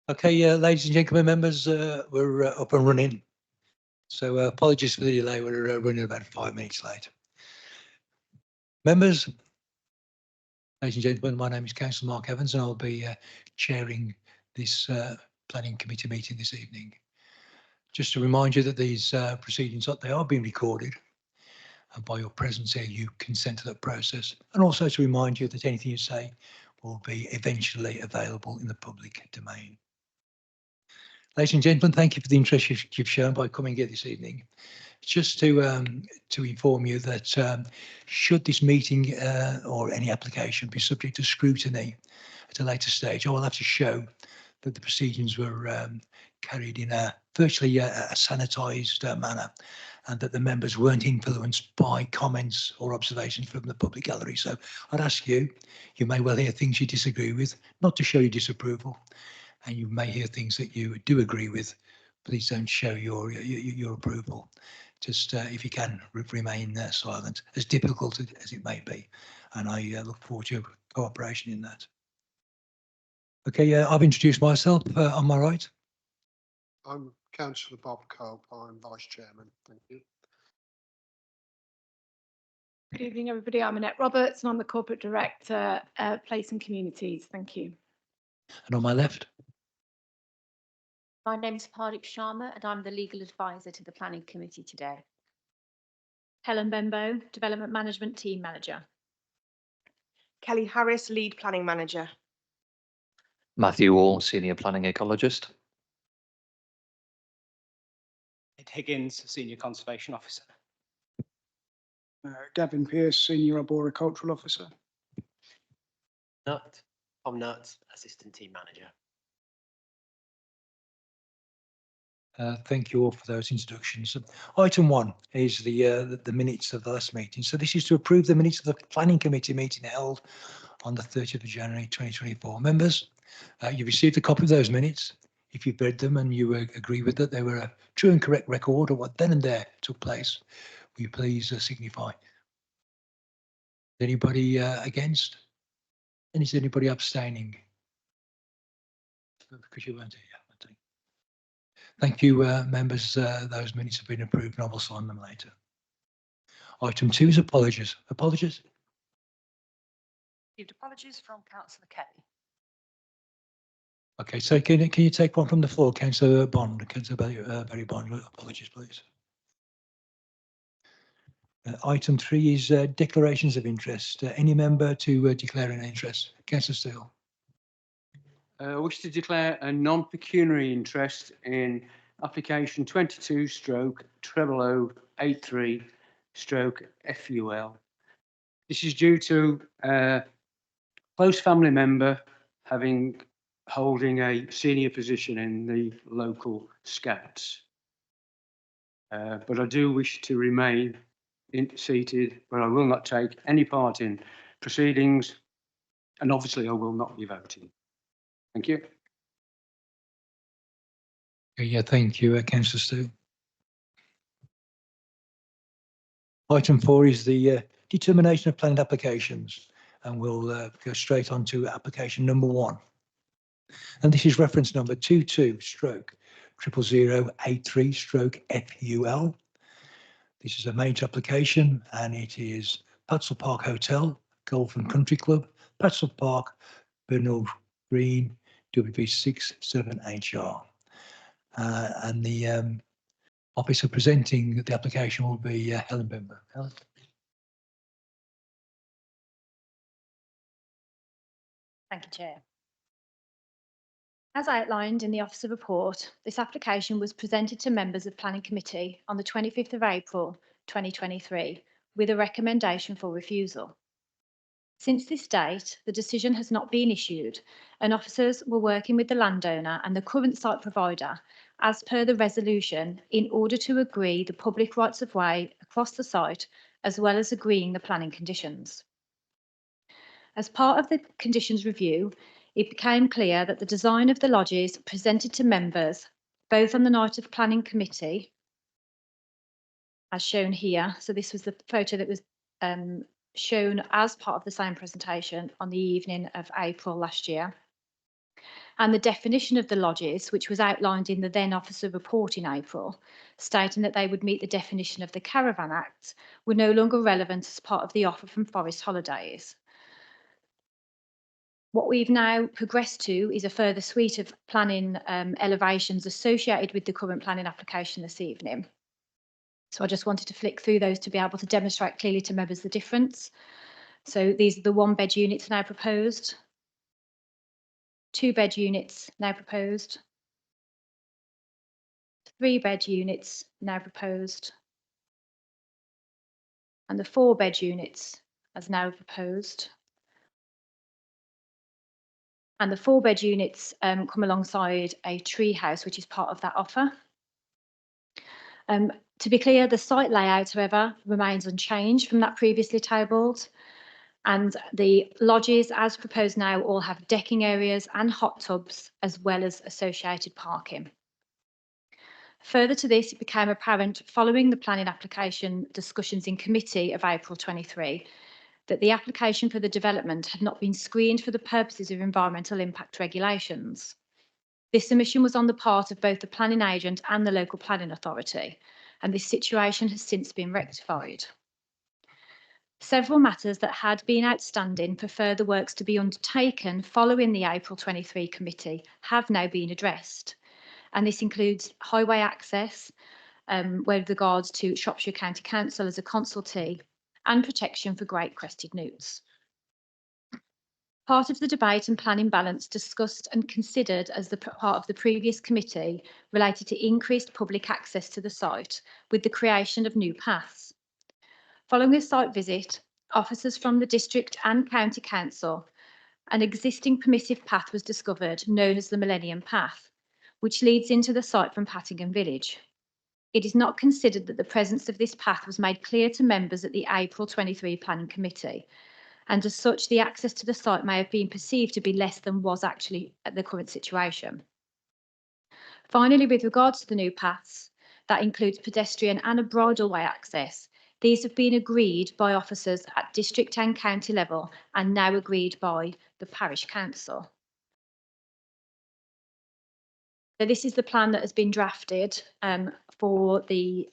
Okay, ladies and gentlemen, members, we're up and running. So apologies for the delay. We're running about 5 minutes late. Members, ladies and gentlemen, my name is Councillor Mark Evans, and I'll be chairing this planning committee meeting this evening. Just to remind you that these proceedings, they are being recorded, and by your presence here, you consent to that process. And also to remind you that anything you say will be eventually available in the public domain. Ladies and gentlemen, thank you for the interest you've shown by coming here this evening. Just to inform you that should this meeting or any application be subject to scrutiny at a later stage, I will have to show that the proceedings were carried in a virtually a sanitised manner, and that the members weren't influenced by comments or observations from the public gallery. So I'd ask you, you may well hear things you disagree with, not to show your disapproval, and you may hear things that you do agree with. Please don't show your approval. Just if you can, remain silent, as difficult as it may be. And I look forward to your cooperation in that. Okay, I've introduced myself. On my right. I'm Councillor Bob Cope. I'm Vice Chairman. Thank you. Good evening, everybody. I'm Annette Roberts, and I'm the Corporate Director at Place and Communities. Thank you. And on my left. My name is Pardeep Sharma, and I'm the Legal Advisor to the Planning Committee today. Helen Benbow, Development Management Team Manager. Kelly Harris, Lead Planning Manager. Matthew Wall, Senior Planning Ecologist. Ed Higgins, Senior Conservation Officer. Gavin Pearce, Senior Arboricultural Officer. Tom Nutt, Assistant Team Manager. Thank you all for those introductions. Item 1 is the minutes of the last meeting. So this is to approve the minutes of the Planning Committee meeting held on the 30th of January 2024. Members, you've received a copy of those minutes. If you've read them and you agree with that they were a true and correct record of what then and there took place, will you please signify? Is anybody against? And is anybody abstaining? Because you weren't here. Thank you, members. Those minutes have been approved, and I will sign them later. Item 2 is apologies. Apologies. Received apologies from Councillor Kelly. Okay, so can you take one from the floor, Councillor Bond, Councillor Barry Bond? Apologies, please. Item 3 is declarations of interest. Any member to declare an interest? Councillor Steele. I wish to declare a non-pecuniary interest in application 22/0083/FUL. This is due to a close family member holding a senior position in the local Scouts. But I do wish to remain seated, but I will not take any part in proceedings, and obviously I will not be voting. Thank you. Yeah, thank you, Councillor Steele. Item 4 is the determination of planned applications, and we'll go straight on to application number 1. And this is reference number 22/00083/FUL. This is a major application, and it is Patsell Park Hotel, Golf and Country Club, Patsell Park, Bernal Green, WV67HR. And the officer presenting the application will be Helen Benbow. Helen. Thank you, Chair. As outlined in the Officer Report, this application was presented to members of Planning Committee on the 25th of April 2023 with a recommendation for refusal. Since this date, the decision has not been issued, and officers were working with the landowner and the current site provider as per the resolution in order to agree the public rights of way across the site, as well as agreeing the planning conditions. As part of the conditions review, it became clear that the design of the lodges presented to members, both on the night of Planning Committee, as shown here, so this was the photo that was shown as part of the same presentation on the evening of April last year, and the definition of the lodges, which was outlined in the then officer report in April, stating that they would meet the definition of the Caravan Act, were no longer relevant as part of the offer from Forest Holidays. What we've now progressed to is a further suite of planning elevations associated with the current planning application this evening. So I just wanted to flick through those to be able to demonstrate clearly to members the difference. So these are the 1-bed units now proposed, 2-bed units now proposed, 3-bed units now proposed, and the 4-bed units as now proposed. And the 4-bed units come alongside a tree house, which is part of that offer. To be clear, the site layout, however, remains unchanged from that previously tabled. And the lodges, as proposed now, all have decking areas and hot tubs, as well as associated parking. Further to this, it became apparent following the planning application discussions in committee of April 23 that the application for the development had not been screened for the purposes of environmental impact regulations. This submission was on the part of both the planning agent and the local planning authority, and this situation has since been rectified. Several matters that had been outstanding for further works to be undertaken following the April 23 committee have now been addressed. And this includes highway access, with regards to Shropshire County Council as a consultee, and protection for great crested newts. Part of the debate and planning balance discussed and considered as the part of the previous committee related to increased public access to the site with the creation of new paths. Following a site visit, officers from the district and county council, an existing permissive path was discovered known as the Millennium Path, which leads into the site from Pattingham Village. It is not considered that the presence of this path was made clear to members at the April 23 Planning Committee, and as such, the access to the site may have been perceived to be less than was actually at the current situation. Finally, with regards to the new paths, that includes pedestrian and a bridleway access. These have been agreed by officers at district and county level and now agreed by the parish council. So this is the plan that has been drafted for the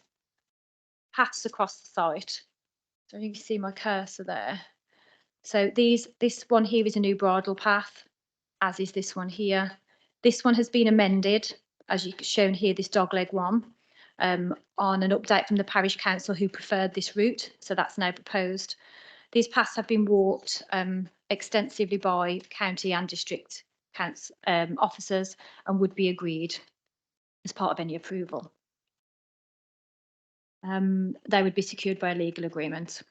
paths across the site. So you can see my cursor there. So this one here is a new bridle path, as is this one here. This one has been amended, as you've shown here, this dogleg one, on an update from the parish council who preferred this route. So that's now proposed. These paths have been walked extensively by county and district council officers and would be agreed as part of any approval. They would be secured by a legal agreement.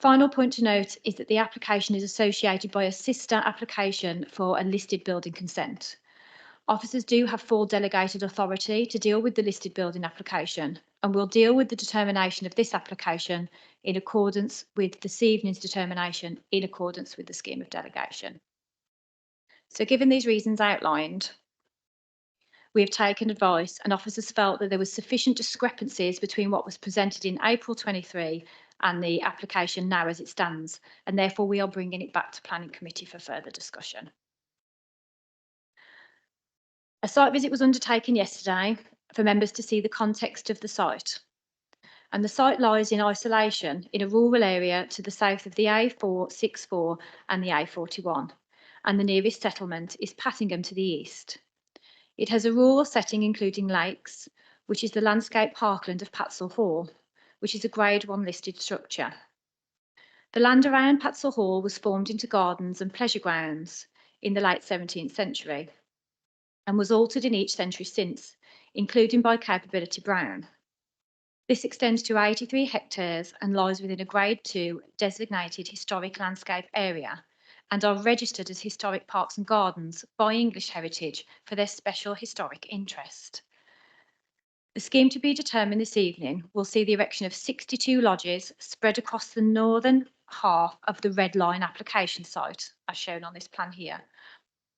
Final point to note is that the application is associated by a sister application for a listed building consent. Officers do have full delegated authority to deal with the listed building application and will deal with the determination of this application in accordance with this evening's determination in accordance with the scheme of delegation. So given these reasons outlined, we have taken advice and officers felt that there was sufficient discrepancies between what was presented in April 23 and the application now as it stands, and therefore we are bringing it back to Planning Committee for further discussion. A site visit was undertaken yesterday for members to see the context of the site. And the site lies in isolation in a rural area to the south of the A464 and the A41, and the nearest settlement is Pattingham to the east. It has a rural setting including lakes, which is the landscape parkland of Patsall Hall, which is a Grade 1 listed structure. The land around Patsall Hall was formed into gardens and pleasure grounds in the late 17th century and was altered in each century since, including by Capability Brown. This extends to 83 hectares and lies within a Grade 2 designated historic landscape area and are registered as historic parks and gardens by English Heritage for their special historic interest. The scheme to be determined this evening will see the erection of 62 lodges spread across the northern half of the Red Line application site, as shown on this plan here,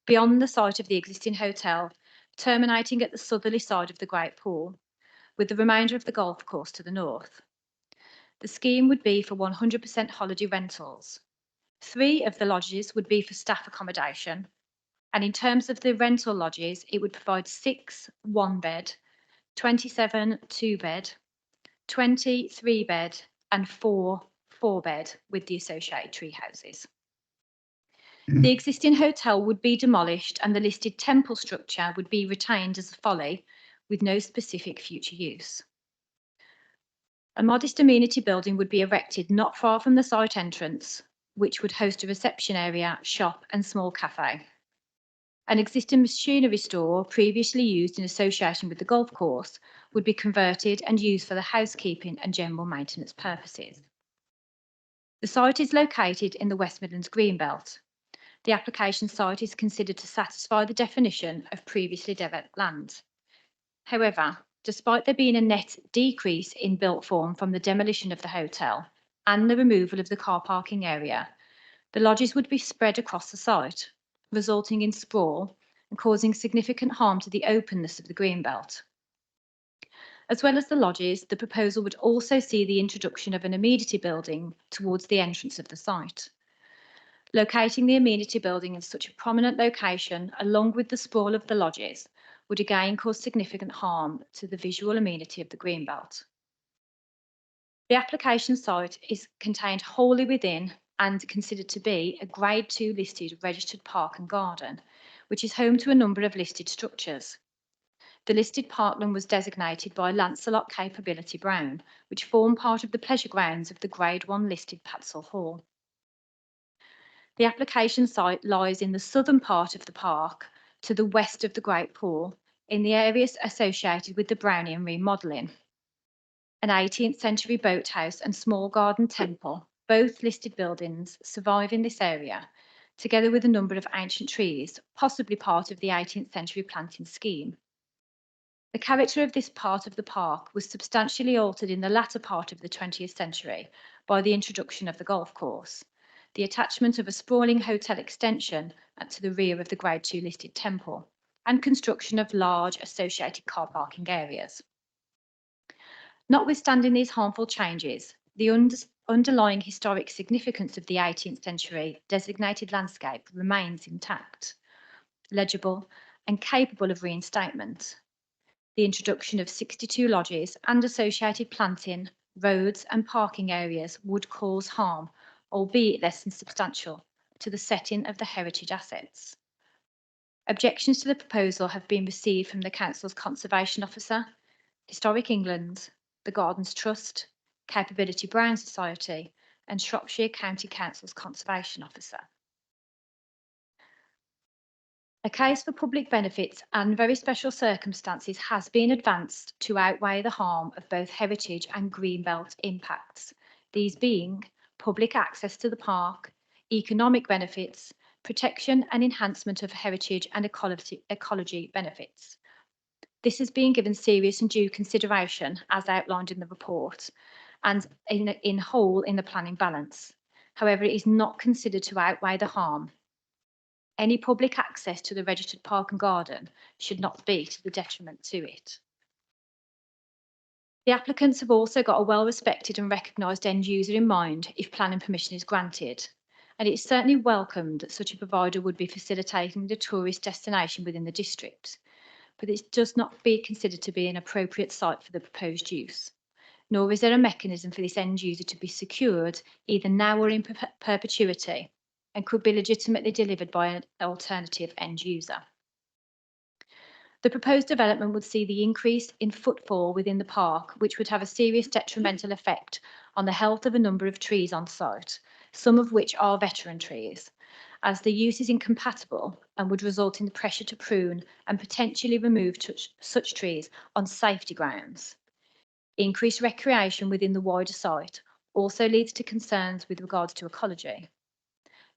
beyond the site of the existing hotel, terminating at the southerly side of the Great Pool, with the remainder of the golf course to the north. The scheme would be for 100% holiday rentals. 3 of the lodges would be for staff accommodation, And in terms of the rental lodges, it would provide 6 one-bed, 27 two-bed, 20 three-bed, and 4 four-bed with the associated tree houses. The existing hotel would be demolished and the listed temple structure would be retained as a folly with no specific future use. A modest amenity building would be erected not far from the site entrance, which would host a reception area, shop and small cafe. An existing machinery store previously used in association with the golf course would be converted and used for the housekeeping and general maintenance purposes. The site is located in the West Midlands Greenbelt. The application site is considered to satisfy the definition of previously developed land. However, despite there being a net decrease in built form from the demolition of the hotel and the removal of the car parking area, the lodges would be spread across the site, resulting in sprawl and causing significant harm to the openness of the Greenbelt. As well as the lodges, the proposal would also see the introduction of an amenity building towards the entrance of the site. Locating the amenity building in such a prominent location, along with the sprawl of the lodges, would again cause significant harm to the visual amenity of the Greenbelt. The application site is contained wholly within and considered to be a Grade 2 listed registered park and garden, which is home to a number of listed structures. The listed parkland was designated by Lancelot Capability Brown, which form part of the pleasure grounds of the Grade 1 listed Patsall Hall. The application site lies in the southern part of the park to the west of the Great Pool in the areas associated with the Brownian remodelling. An 18th century boathouse and small garden temple, both listed buildings, survive in this area, together with a number of ancient trees, possibly part of the 18th century planting scheme. The character of this part of the park was substantially altered in the latter part of the 20th century by the introduction of the golf course, the attachment of a sprawling hotel extension to the rear of the Grade 2 listed temple, and construction of large associated car parking areas. Notwithstanding these harmful changes, the underlying historic significance of the 18th century designated landscape remains intact, legible, and capable of reinstatement. The introduction of 62 lodges and associated planting, roads, and parking areas would cause harm, albeit less than substantial, to the setting of the heritage assets. Objections to the proposal have been received from the Council's Conservation Officer, Historic England, the Gardens Trust, Capability Brown Society, and Shropshire County Council's Conservation Officer. A case for public benefits and very special circumstances has been advanced to outweigh the harm of both heritage and greenbelt impacts, these being public access to the park, economic benefits, protection and enhancement of heritage and ecology benefits. This has been given serious and due consideration as outlined in the report and in whole in the planning balance. However, it is not considered to outweigh the harm. Any public access to the registered park and garden should not be to the detriment to it. The applicants have also got a well-respected and recognised end user in mind if planning permission is granted, and it's certainly welcomed that such a provider would be facilitating the tourist destination within the district, but it does not be considered to be an appropriate site for the proposed use, nor is there a mechanism for this end user to be secured either now or in perpetuity, and could be legitimately delivered by an alternative end user. The proposed development would see the increase in footfall within the park, which would have a serious detrimental effect on the health of a number of trees on site, some of which are veteran trees, as the use is incompatible and would result in the pressure to prune and potentially remove such trees on safety grounds. Increased recreation within the wider site also leads to concerns with regards to ecology.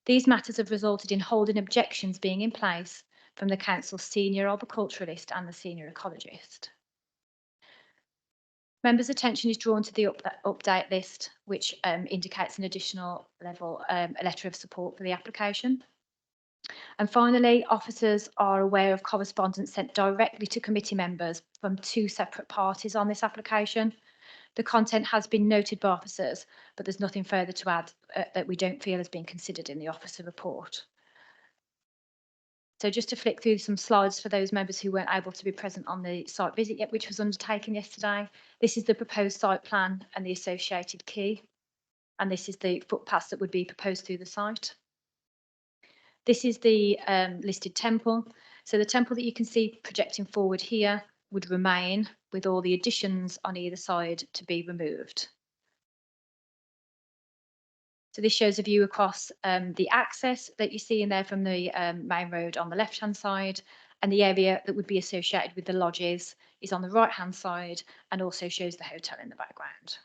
These matters have resulted in holding objections being in place from the Council's senior arboriculturalist and the senior ecologist. Members' attention is drawn to the update list, which indicates an additional level, a letter of support for the application. And finally, officers are aware of correspondence sent directly to committee members from 2 separate parties on this application. The content has been noted by officers, but there's nothing further to add that we don't feel has been considered in the officer report. So just to flick through some slides for those members who weren't able to be present on the site visit yet, which was undertaken yesterday. This is the proposed site plan and the associated quay. And this is the footpaths that would be proposed through the site. This is the listed temple. So the temple that you can see projecting forward here would remain, with all the additions on either side to be removed. So this shows a view across the access that you see in there from the main road on the left-hand side, and the area that would be associated with the lodges is on the right-hand side, and also shows the hotel in the background.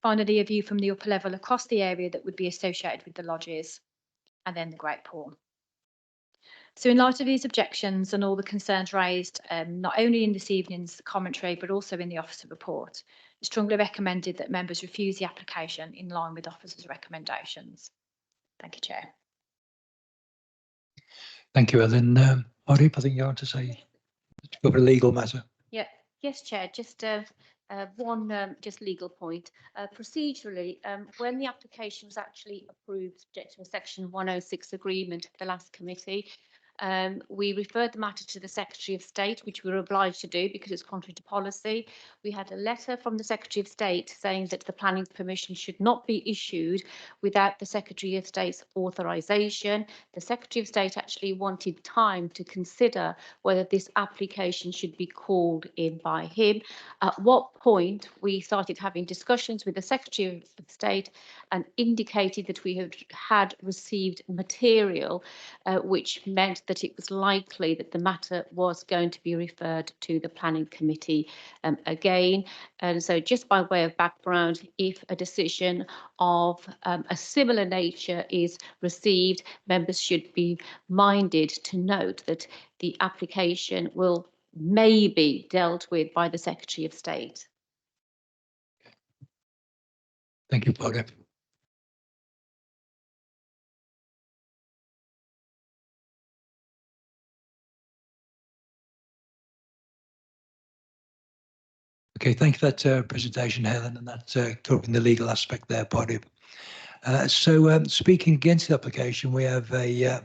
Finally, a view from the upper level across the area that would be associated with the lodges, and then the Great Pool. So in light of these objections and all the concerns raised, not only in this evening's commentary, but also in the officer report, it's strongly recommended that members refuse the application in line with officer's recommendations. Thank you, Chair. Thank you, Ellen. Arif, I think you want to say, to cover a legal matter. Yeah, yes, Chair, just one just legal point. Procedurally, when the application was actually approved, subject to a section 106 agreement at the last committee, we referred the matter to the Secretary of State, which we were obliged to do because it's contrary to policy. We had a letter from the Secretary of State saying that the planning permission should not be issued without the Secretary of State's authorisation. The Secretary of State actually wanted time to consider whether this application should be called in by him, at what point we started having discussions with the Secretary of State and indicated that we had received material which meant that it was likely that the matter was going to be referred to the planning committee again. And so just by way of background, if a decision of a similar nature is received, members should be minded to note that the application may be dealt with by the Secretary of State. Thank you, Arif. Okay, thank you for that presentation, Helen, and that covering the legal aspect there, Arif. So speaking against the application, we have a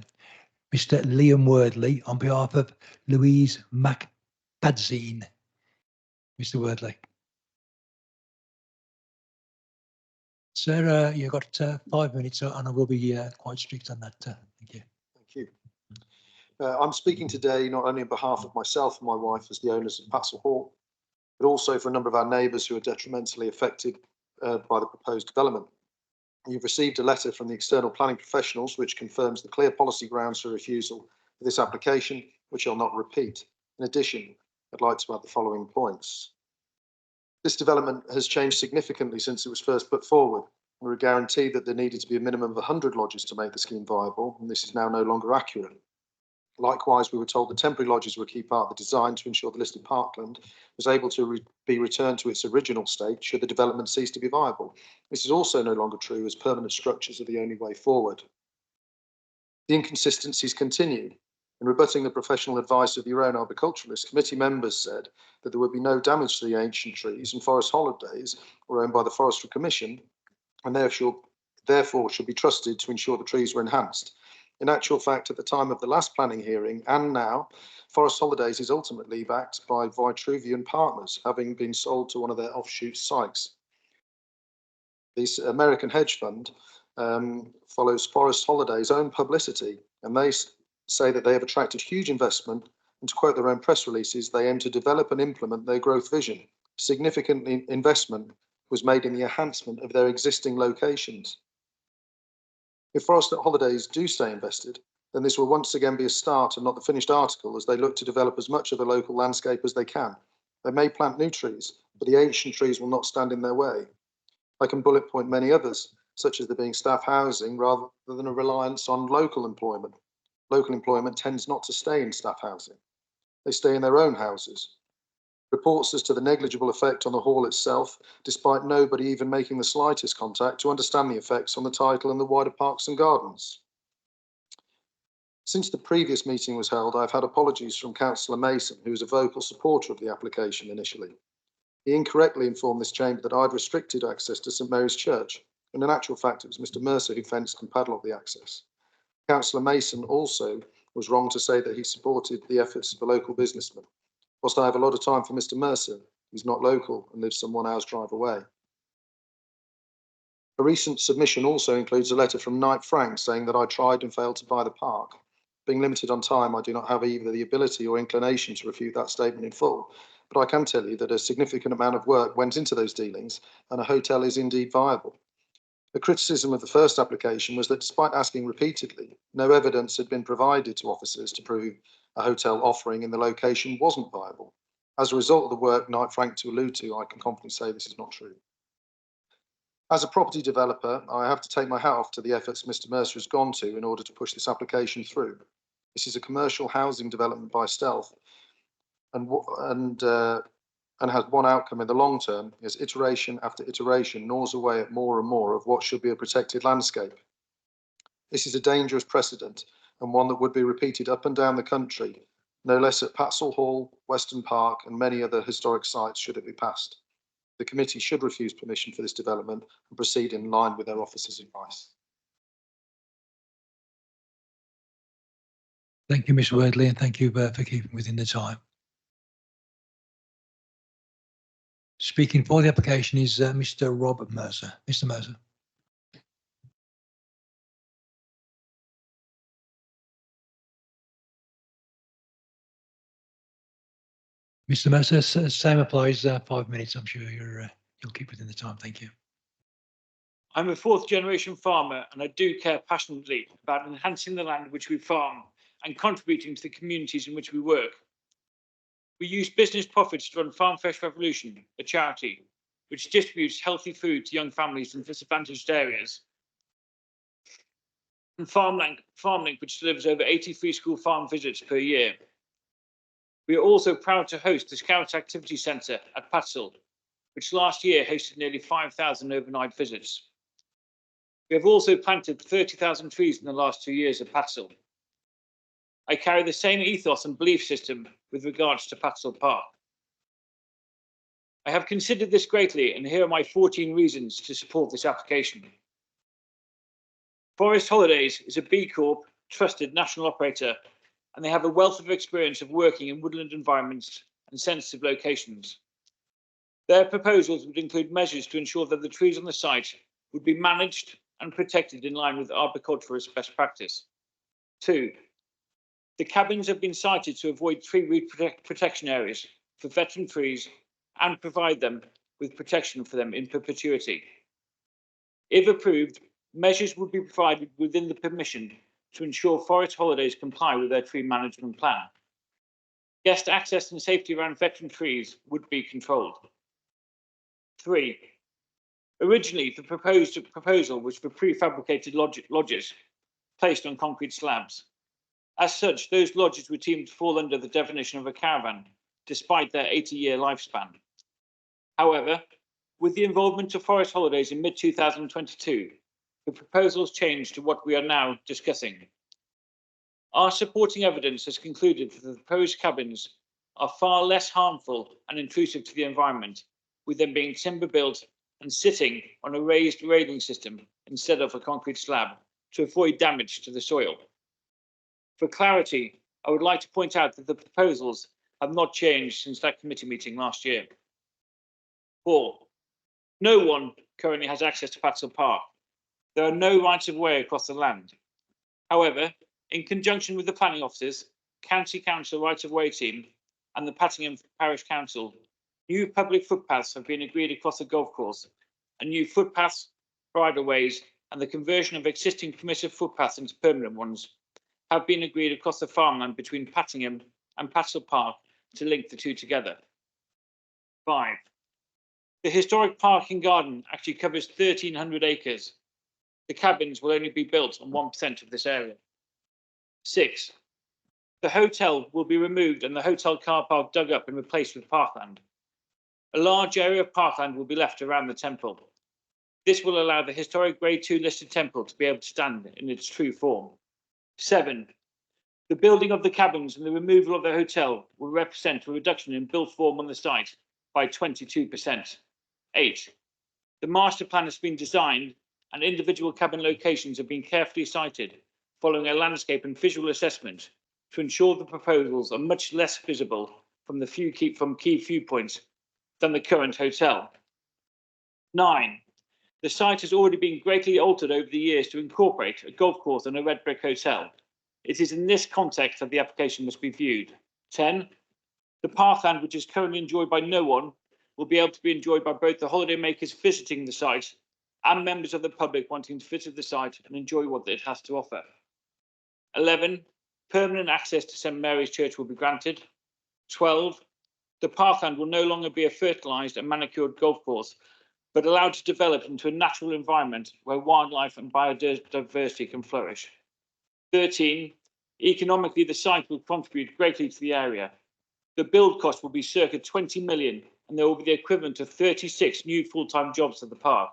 Mr. Liam Wordley on behalf of Louise McBadzine. Mr. Wordley. Sir, you've got 5 minutes, and I will be quite strict on that. Thank you. Thank you. I'm speaking today not only on behalf of myself and my wife as the owners of Patsell Hall, but also for a number of our neighbours who are detrimentally affected by the proposed development. You've received a letter from the external planning professionals which confirms the clear policy grounds for refusal for this application, which I'll not repeat. In addition, I'd like to add the following points. This development has changed significantly since it was first put forward. We were guaranteed that there needed to be a minimum of 100 lodges to make the scheme viable, and this is now no longer accurate. Likewise, we were told that temporary lodges were a key part of the design to ensure the listed parkland was able to be returned to its original state should the development cease to be viable. This is also no longer true, as permanent structures are the only way forward. The inconsistencies continue. In rebutting the professional advice of your own arboriculturalist, committee members said that there would be no damage to the ancient trees, and Forest Holidays were owned by the Forestry Commission and therefore should be trusted to ensure the trees were enhanced. In actual fact, at the time of the last planning hearing and now, Forest Holidays is ultimately backed by Vitruvian Partners, having been sold to one of their offshoot sites. This American hedge fund follows Forest Holidays' own publicity, and they say that they have attracted huge investment, and to quote their own press releases, they aim to develop and implement their growth vision. Significant investment was made in the enhancement of their existing locations. If Forest Holidays do stay invested, then this will once again be a start and not the finished article, as they look to develop as much of the local landscape as they can. They may plant new trees, but the ancient trees will not stand in their way. I can bullet point many others, such as there being staff housing rather than a reliance on local employment. Local employment tends not to stay in staff housing. They stay in their own houses. Reports as to the negligible effect on the hall itself, despite nobody even making the slightest contact to understand the effects on the title and the wider parks and gardens. Since the previous meeting was held, I've had apologies from Councillor Mason, who was a vocal supporter of the application initially. He incorrectly informed this chamber that I'd restricted access to St Mary's Church, and in actual fact it was Mr Mercer who fenced and padlocked the access. Councillor Mason also was wrong to say that he supported the efforts of a local businessman. Whilst I have a lot of time for Mr Mercer, he's not local and lives some 1 hour's drive away. A recent submission also includes a letter from Knight Frank saying that I tried and failed to buy the park. Being limited on time, I do not have either the ability or inclination to refute that statement in full, but I can tell you that a significant amount of work went into those dealings and a hotel is indeed viable. The criticism of the first application was that despite asking repeatedly, no evidence had been provided to officers to prove a hotel offering in the location wasn't viable. As a result of the work Knight Frank to allude to, I can confidently say this is not true. As a property developer, I have to take my hat off to the efforts Mr Mercer has gone to in order to push this application through. This is a commercial housing development by stealth and has one outcome in the long term, as iteration after iteration gnaws away at more and more of what should be a protected landscape. This is a dangerous precedent and one that would be repeated up and down the country, no less at Patsall Hall, Weston Park and many other historic sites should it be passed. The committee should refuse permission for this development and proceed in line with their officers' advice. Thank you, Ms Wordley, and thank you for keeping within the time. Speaking for the application is Mr Robert Mercer. Mr Mercer. Mr Mercer, same applies, 5 minutes. I'm sure you'll keep within the time. Thank you. I'm a fourth generation farmer and I do care passionately about enhancing the land which we farm and contributing to the communities in which we work. We use business profits to run Farm Fresh Revolution, a charity which distributes healthy food to young families in disadvantaged areas, and FarmLink, which delivers over 80 free school farm visits per year. We are also proud to host the Scouts Activity Centre at Patsall, which last year hosted nearly 5,000 overnight visits. We have also planted 30,000 trees in the last 2 years at Patsall. I carry the same ethos and belief system with regards to Patsall Park. I have considered this greatly, and here are my 14 reasons to support this application. Forest Holidays is a B Corp trusted national operator, and they have a wealth of experience of working in woodland environments and sensitive locations. Their proposals would include measures to ensure that the trees on the site would be managed and protected in line with arboriculturist best practice. 2. The cabins have been sited to avoid tree root protection areas for veteran trees and provide them with protection for them in perpetuity. If approved, measures would be provided within the permission to ensure Forest Holidays comply with their tree management plan. Guest access and safety around veteran trees would be controlled. 3. Originally, the proposal was for prefabricated lodges placed on concrete slabs. As such, those lodges were deemed to fall under the definition of a caravan, despite their 80-year lifespan. However, with the involvement of Forest Holidays in mid-2022, the proposals changed to what we are now discussing. Our supporting evidence has concluded that the proposed cabins are far less harmful and intrusive to the environment, with them being timber built and sitting on a raised railing system instead of a concrete slab to avoid damage to the soil. For clarity, I would like to point out that the proposals have not changed since that committee meeting last year. 4. No one currently has access to Patsall Park. There are no rights of way across the land. However, in conjunction with the planning officers, County Council Rights of Way team and the Pattingham Parish Council, new public footpaths have been agreed across the golf course, and new footpaths, bridleways and the conversion of existing permissive footpaths into permanent ones have been agreed across the farmland between Pattingham and Patsall Park to link the two together. 5. The historic park and garden actually covers 1,300 acres. The cabins will only be built on 1% of this area. 6. The hotel will be removed and the hotel car park dug up and replaced with parkland. A large area of parkland will be left around the temple. This will allow the historic Grade 2 listed temple to be able to stand in its true form. 7. The building of the cabins and the removal of the hotel will represent a reduction in built form on the site by 22%. 8. The master plan has been designed and individual cabin locations have been carefully cited following a landscape and visual assessment to ensure the proposals are much less visible from key viewpoints than the current hotel. 9. The site has already been greatly altered over the years to incorporate a golf course and a red brick hotel. It is in this context that the application must be viewed. 10. The parkland, which is currently enjoyed by no one, will be able to be enjoyed by both the holidaymakers visiting the site and members of the public wanting to visit the site and enjoy what it has to offer. 11. Permanent access to St Mary's Church will be granted. 12. The parkland will no longer be a fertilised and manicured golf course, but allowed to develop into a natural environment where wildlife and biodiversity can flourish. 13. Economically, the site will contribute greatly to the area. The build cost will be circa 20 million, and there will be the equivalent of 36 new full-time jobs at the park.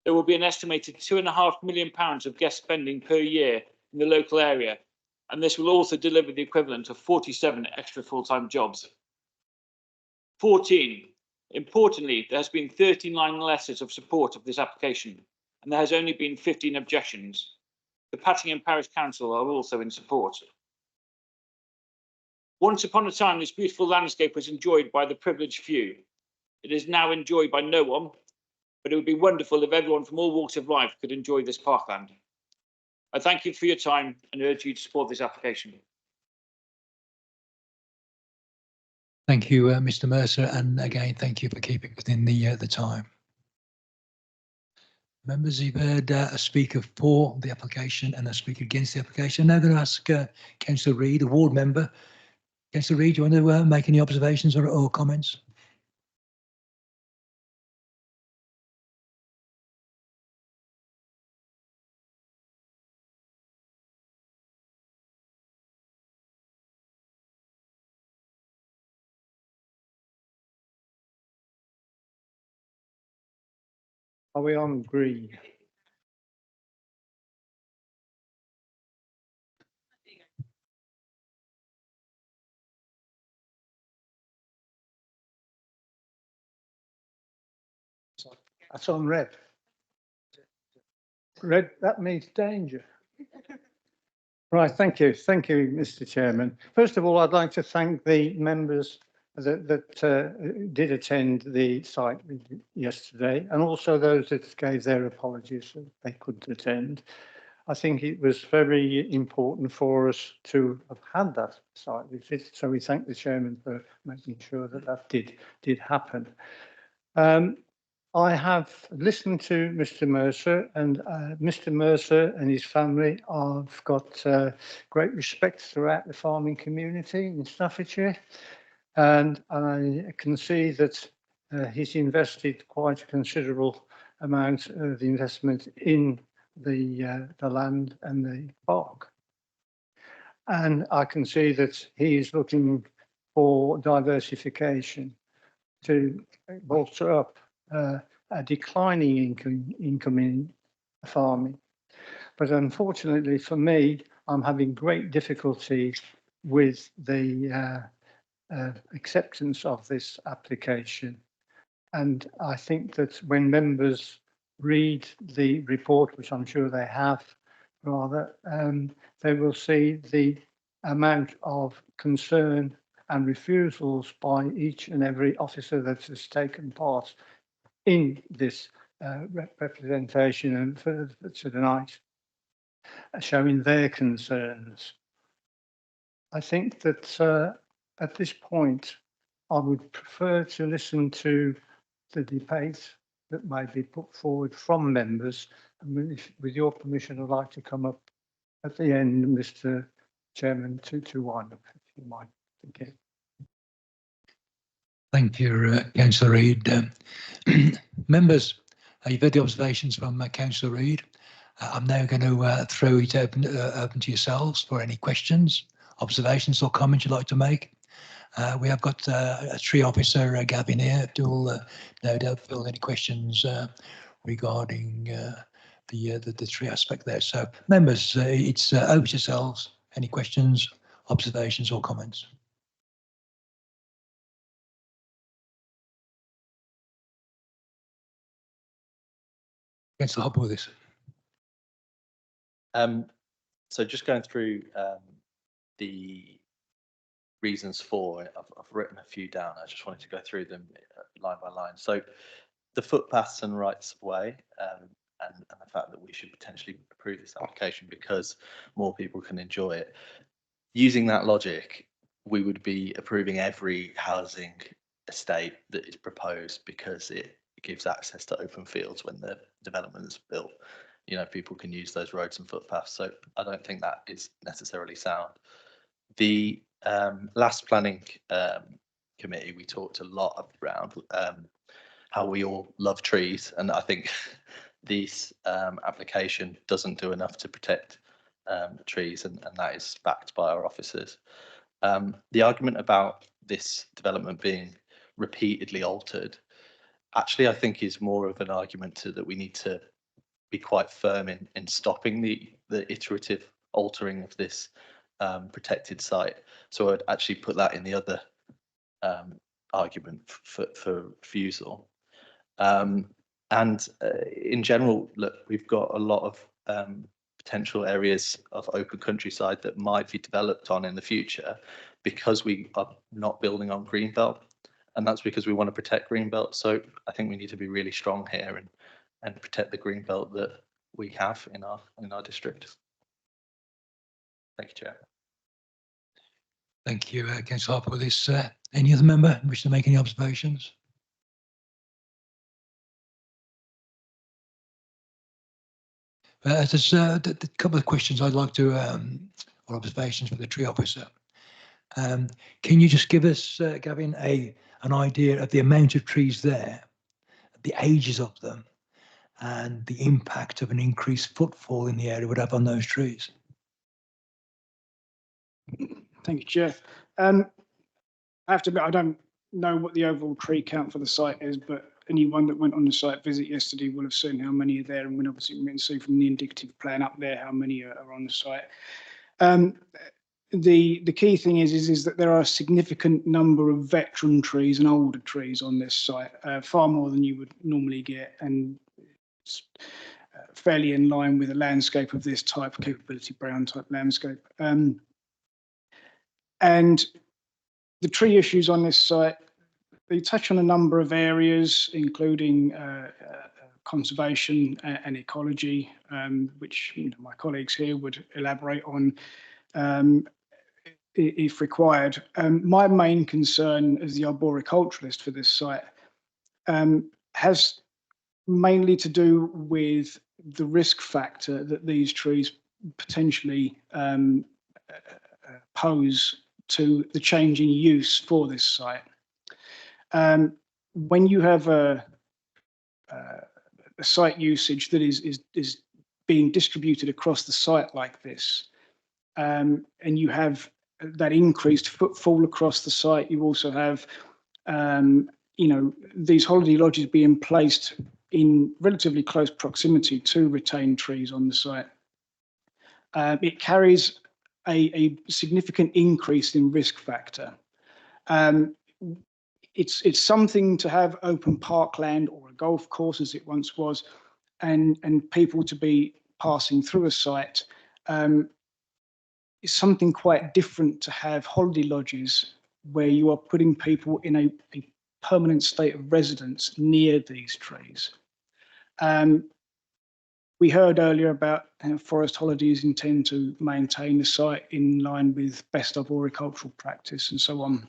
There will be an estimated £2.5 million of guest spending per year in the local area, and this will also deliver the equivalent of 47 extra full-time jobs. 14. Importantly, there has been 39 letters of support of this application, and there has only been 15 objections. The Pattingham Parish Council are also in support. Once upon a time, this beautiful landscape was enjoyed by the privileged few. It is now enjoyed by no one, but it would be wonderful if everyone from all walks of life could enjoy this parkland. I thank you for your time and urge you to support this application. Thank you, Mr. Mercer, and again, thank you for keeping within the time. Members, you've heard a speaker for the application and a speaker against the application. Now I'm going to ask Councillor Reid, a ward member. Councillor Reid, do you want to make any observations or comments? Are we on green? That's on red. Red, that means danger. Right, thank you. Thank you, Mr. Chairman. First of all, I'd like to thank the members that did attend the site yesterday, and also those that gave their apologies that they couldn't attend. I think it was very important for us to have had that site visit, so we thank the chairman for making sure that that did happen. I have listened to Mr. Mercer, and Mr. Mercer and his family, I've got great respect throughout the farming community in Staffordshire, and I can see that he's invested quite a considerable amount of investment in the land and the park. And I can see that he is looking for diversification to bolster up a declining income in farming. But unfortunately for me, I'm having great difficulty with the acceptance of this application. And I think that when members read the report, which I'm sure they have, rather, they will see the amount of concern and refusals by each and every officer that has taken part in this representation and for tonight, showing their concerns. I think that at this point, I would prefer to listen to the debate that may be put forward from members. And with your permission, I'd like to come up at the end, Mr. Chairman, to wind up, if you mind. Thank you. Thank you, Councillor Reid. Members, you've heard the observations from Councillor Reid. I'm now going to throw it open to yourselves for any questions, observations or comments you'd like to make. We have got a tree officer, Gavin, here, who will no doubt fill any questions regarding the tree aspect there. So, members, it's over to yourselves. Any questions, observations or comments? Councillor Hopper with this. So just going through the reasons for it, I've written a few down. I just wanted to go through them line by line. So the footpaths and rights of way, and the fact that we should potentially approve this application because more people can enjoy it. Using that logic, we would be approving every housing estate that is proposed because it gives access to open fields when the development is built. You know, people can use those roads and footpaths. So I don't think that is necessarily sound. The last planning committee, we talked a lot around how we all love trees, and I think this application doesn't do enough to protect trees, and that is backed by our officers. The argument about this development being repeatedly altered, actually, I think is more of an argument that we need to be quite firm in stopping the iterative altering of this protected site. So I'd actually put that in the other argument for refusal. And in general, look, we've got a lot of potential areas of open countryside that might be developed on in the future because we are not building on greenbelt, and that's because we want to protect greenbelt. So I think we need to be really strong here and protect the greenbelt that we have in our district. Thank you, Chair. Thank you, Councillor Harper. With this, any other member wish to make any observations? There's a couple of questions I'd like to, or observations for the tree officer. Can you just give us, Gavin, an idea of the amount of trees there, the ages of them, and the impact of an increased footfall in the area would have on those trees? Thank you, Chair. I have to admit, I don't know what the overall tree count for the site is, but anyone that went on the site visit yesterday will have seen how many are there, and we obviously can see from the indicative plan up there how many are on the site. The key thing is that there are a significant number of veteran trees and older trees on this site, far more than you would normally get, and it's fairly in line with a landscape of this type, capability brown type landscape. And the tree issues on this site, they touch on a number of areas, including conservation and ecology, which my colleagues here would elaborate on if required. My main concern as the arboriculturalist for this site has mainly to do with the risk factor that these trees potentially pose to the changing use for this site. When you have a site usage that is being distributed across the site like this, and you have that increased footfall across the site, you also have these holiday lodges being placed in relatively close proximity to retained trees on the site. It carries a significant increase in risk factor. It's something to have open parkland or a golf course as it once was, and people to be passing through a site. It's something quite different to have holiday lodges where you are putting people in a permanent state of residence near these trees. We heard earlier about how Forest Holidays intend to maintain the site in line with best arboricultural practice and so on.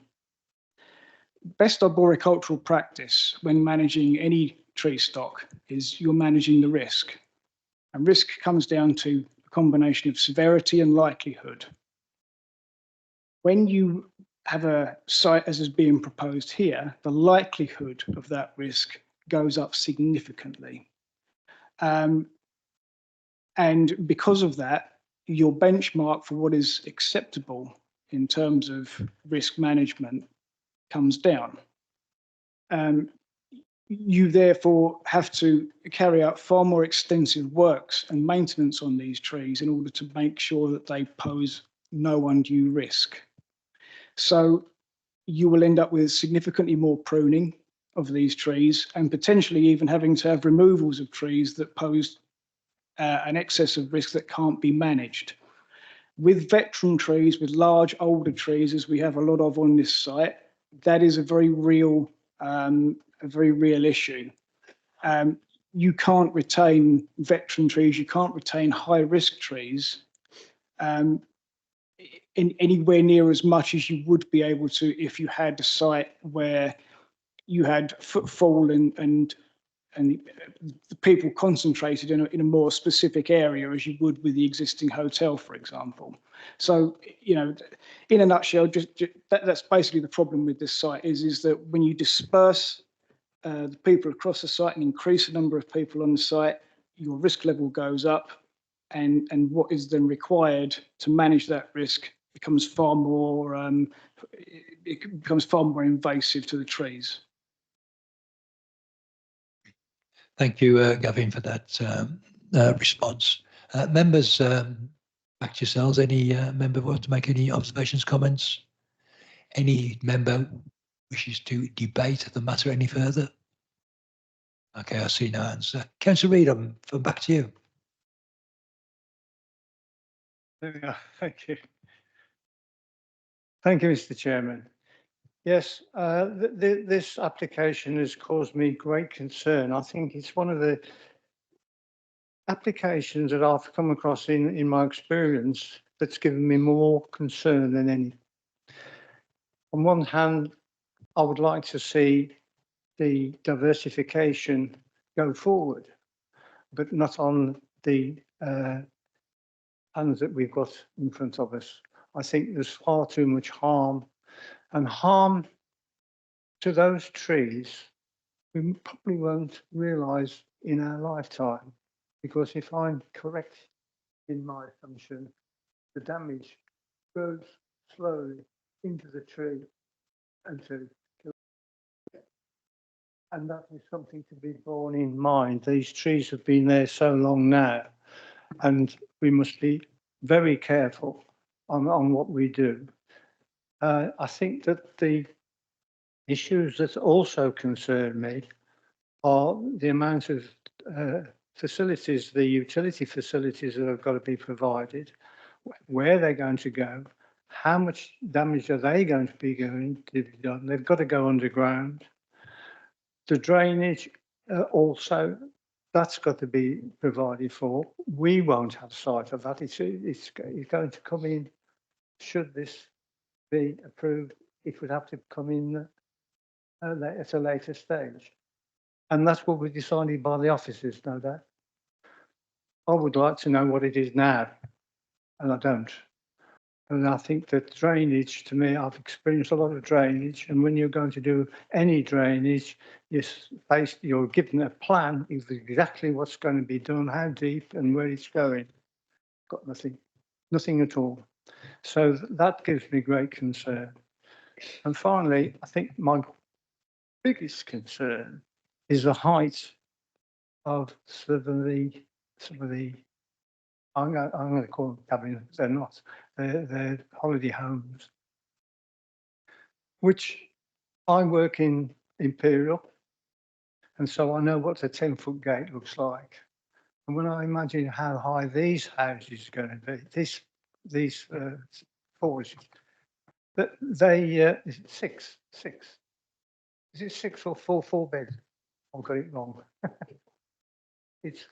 Best arboricultural practice when managing any tree stock is you're managing the risk. And risk comes down to a combination of severity and likelihood. When you have a site as is being proposed here, the likelihood of that risk goes up significantly. And because of that, your benchmark for what is acceptable in terms of risk management comes down. You therefore have to carry out far more extensive works and maintenance on these trees in order to make sure that they pose no undue risk. So you will end up with significantly more pruning of these trees and potentially even having to have removals of trees that pose an excess of risk that can't be managed. with veteran trees, with large older trees, as we have a lot of on this site, that is a very real issue. You can't retain veteran trees, you can't retain high risk trees in anywhere near as much as you would be able to if you had a site where you had footfall and the people concentrated in a more specific area as you would with the existing hotel, for example. So, you know, in a nutshell, that's basically the problem with this site is that when you disperse the people across the site and increase the number of people on the site, your risk level goes up, and what is then required to manage that risk becomes far more invasive to the trees. Thank you, Gavin, for that response. Members, back to yourselves. Any member want to make any observations, comments? Any member wishes to debate the matter any further? Okay, I see no answer. Councillor Reid, I'm back to you. There we go. Thank you. Thank you, Mr. Chairman. Yes, this application has caused me great concern. I think it's one of the applications that I've come across in my experience that's given me more concern than any. On one hand, I would like to see the diversification go forward, but not on the plans that we've got in front of us. I think there's far too much harm, and harm to those trees we probably won't realise in our lifetime, because if I'm correct in my assumption, the damage goes slowly into the tree and that is something to be borne in mind. These trees have been there so long now, and we must be very careful on what we do. I think that the issues that also concern me are the amount of facilities, the utility facilities that have got to be provided, where they're going to go, how much damage are they going to be done. They've got to go underground. The drainage also, that's got to be provided for. We won't have sight of that. It's going to come in, should this be approved, it would have to come in at a later stage. And that's what was decided by the officers, no doubt. I would like to know what it is now, and I don't. And I think that drainage, to me, I've experienced a lot of drainage, and when you're going to do any drainage, you're given a plan of exactly what's going to be done, how deep and where it's going. Got nothing at all. So that gives me great concern. And finally, I think my biggest concern is the height of some of the I'm going to call them cabins. They're not. They're holiday homes, which I work in Imperial, and so I know what the 10-foot gate looks like. And when I imagine how high these houses are going to be, these fours, but they is it six? Is it 6 or 4 beds? I've got it wrong. It's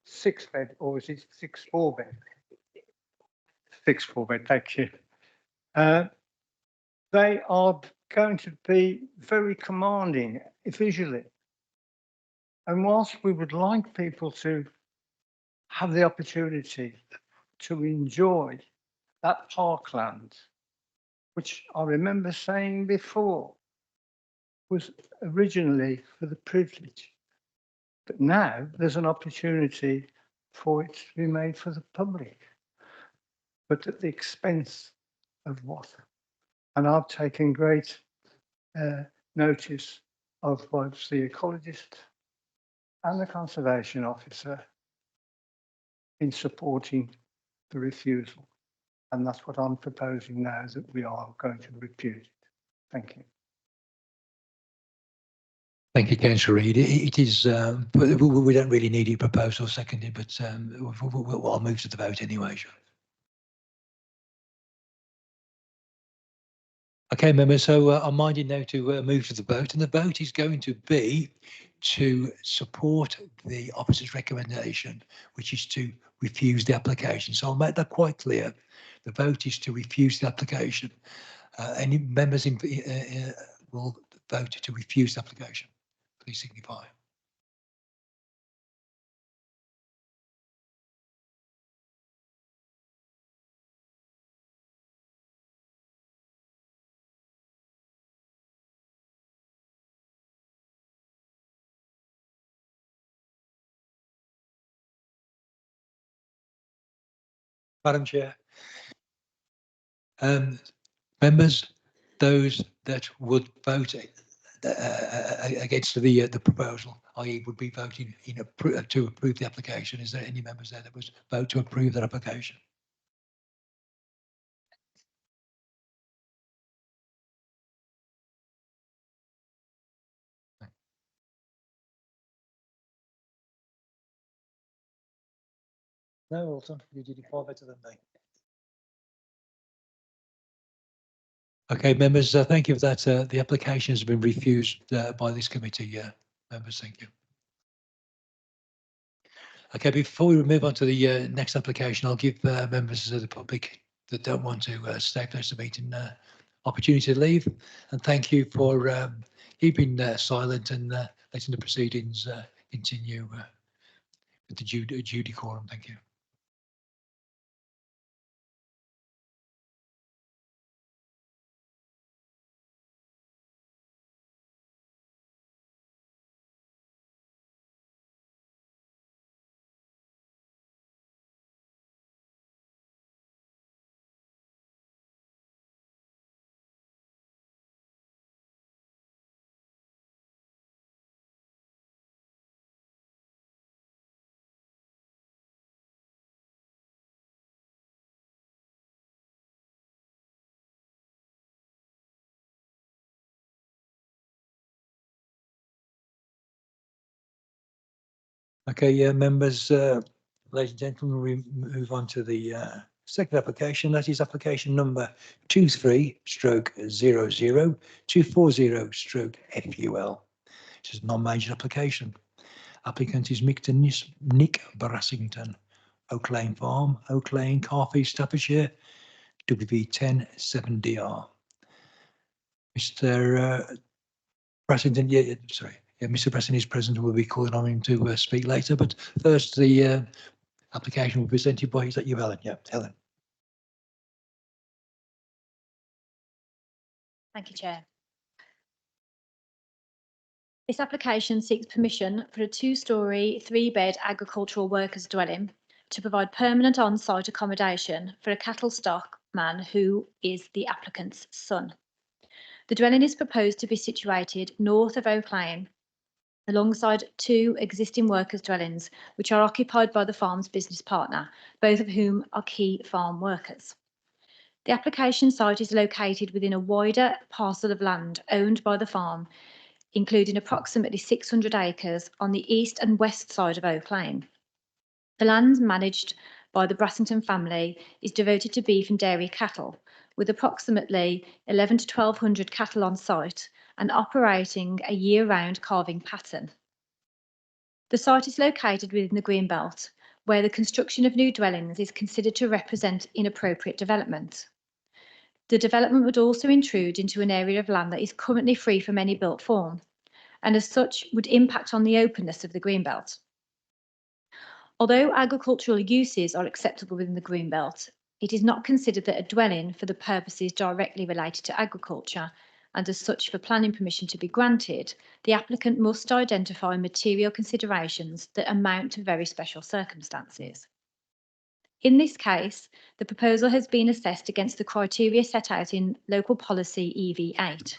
6 bed, or is it 6 4 bed? 6 4 bed, thank you. They are going to be very commanding visually. And whilst we would like people to have the opportunity to enjoy that parkland, which I remember saying before was originally for the privileged. But now there's an opportunity for it to be made for the public, but at the expense of what? And I've taken great notice of both the ecologist and the conservation officer in supporting the refusal. And that's what I'm proposing now, that we are going to refuse it. Thank you. Thank you, Councillor Reid. It is, we don't really need it proposed or seconded, but I'll move to the vote anyway. Okay, members, so I'm minded now to move to the vote, and the vote is going to be to support the officer's recommendation, which is to refuse the application. So I'll make that quite clear. The vote is to refuse the application. Any members will vote to refuse the application. Please signify. Madam Chair. Members, those that would vote against the proposal, i.e. would be voting to approve the application. Is there any members there that would vote to approve that application? No, Alton, you did it far better than me. Okay, members, thank you for that. The application has been refused by this committee. Members, thank you. Okay, before we move on to the next application, I'll give members of the public that don't want to stay close to the meeting opportunity to leave. And thank you for keeping silent and letting the proceedings continue with the due decorum. Thank you. Okay, members, ladies and gentlemen, we move on to the second application. That is application number 23/00-240/FUL. This is a non-major application. Applicant is Nick Brassington, Oak Lane Farm, Oak Lane, Carfey, Staffordshire, WV10 7DR. Mr. Brassington, Mr. Brassington is present and we'll be calling on him to speak later. But first, the application will be presented by, is that you, Helen? Yeah, Helen. Thank you, Chair. This application seeks permission for a 2-storey, 3-bed agricultural workers dwelling to provide permanent on-site accommodation for a cattle stockman who is the applicant's son. The dwelling is proposed to be situated north of Oak Lane, alongside 2 existing workers' dwellings, which are occupied by the farm's business partner, both of whom are key farm workers. The application site is located within a wider parcel of land owned by the farm, including approximately 600 acres on the east and west side of Oak Lane. The land managed by the Brassington family is devoted to beef and dairy cattle, with approximately 11 to 1,200 cattle on site and operating a year-round calving pattern. The site is located within the Greenbelt, where the construction of new dwellings is considered to represent inappropriate development. The development would also intrude into an area of land that is currently free from any built form, and as such would impact on the openness of the Greenbelt. Although agricultural uses are acceptable within the Greenbelt, it is not considered that a dwelling for the purposes directly related to agriculture, and as such for planning permission to be granted, the applicant must identify material considerations that amount to very special circumstances. In this case, the proposal has been assessed against the criteria set out in Local Policy EV8.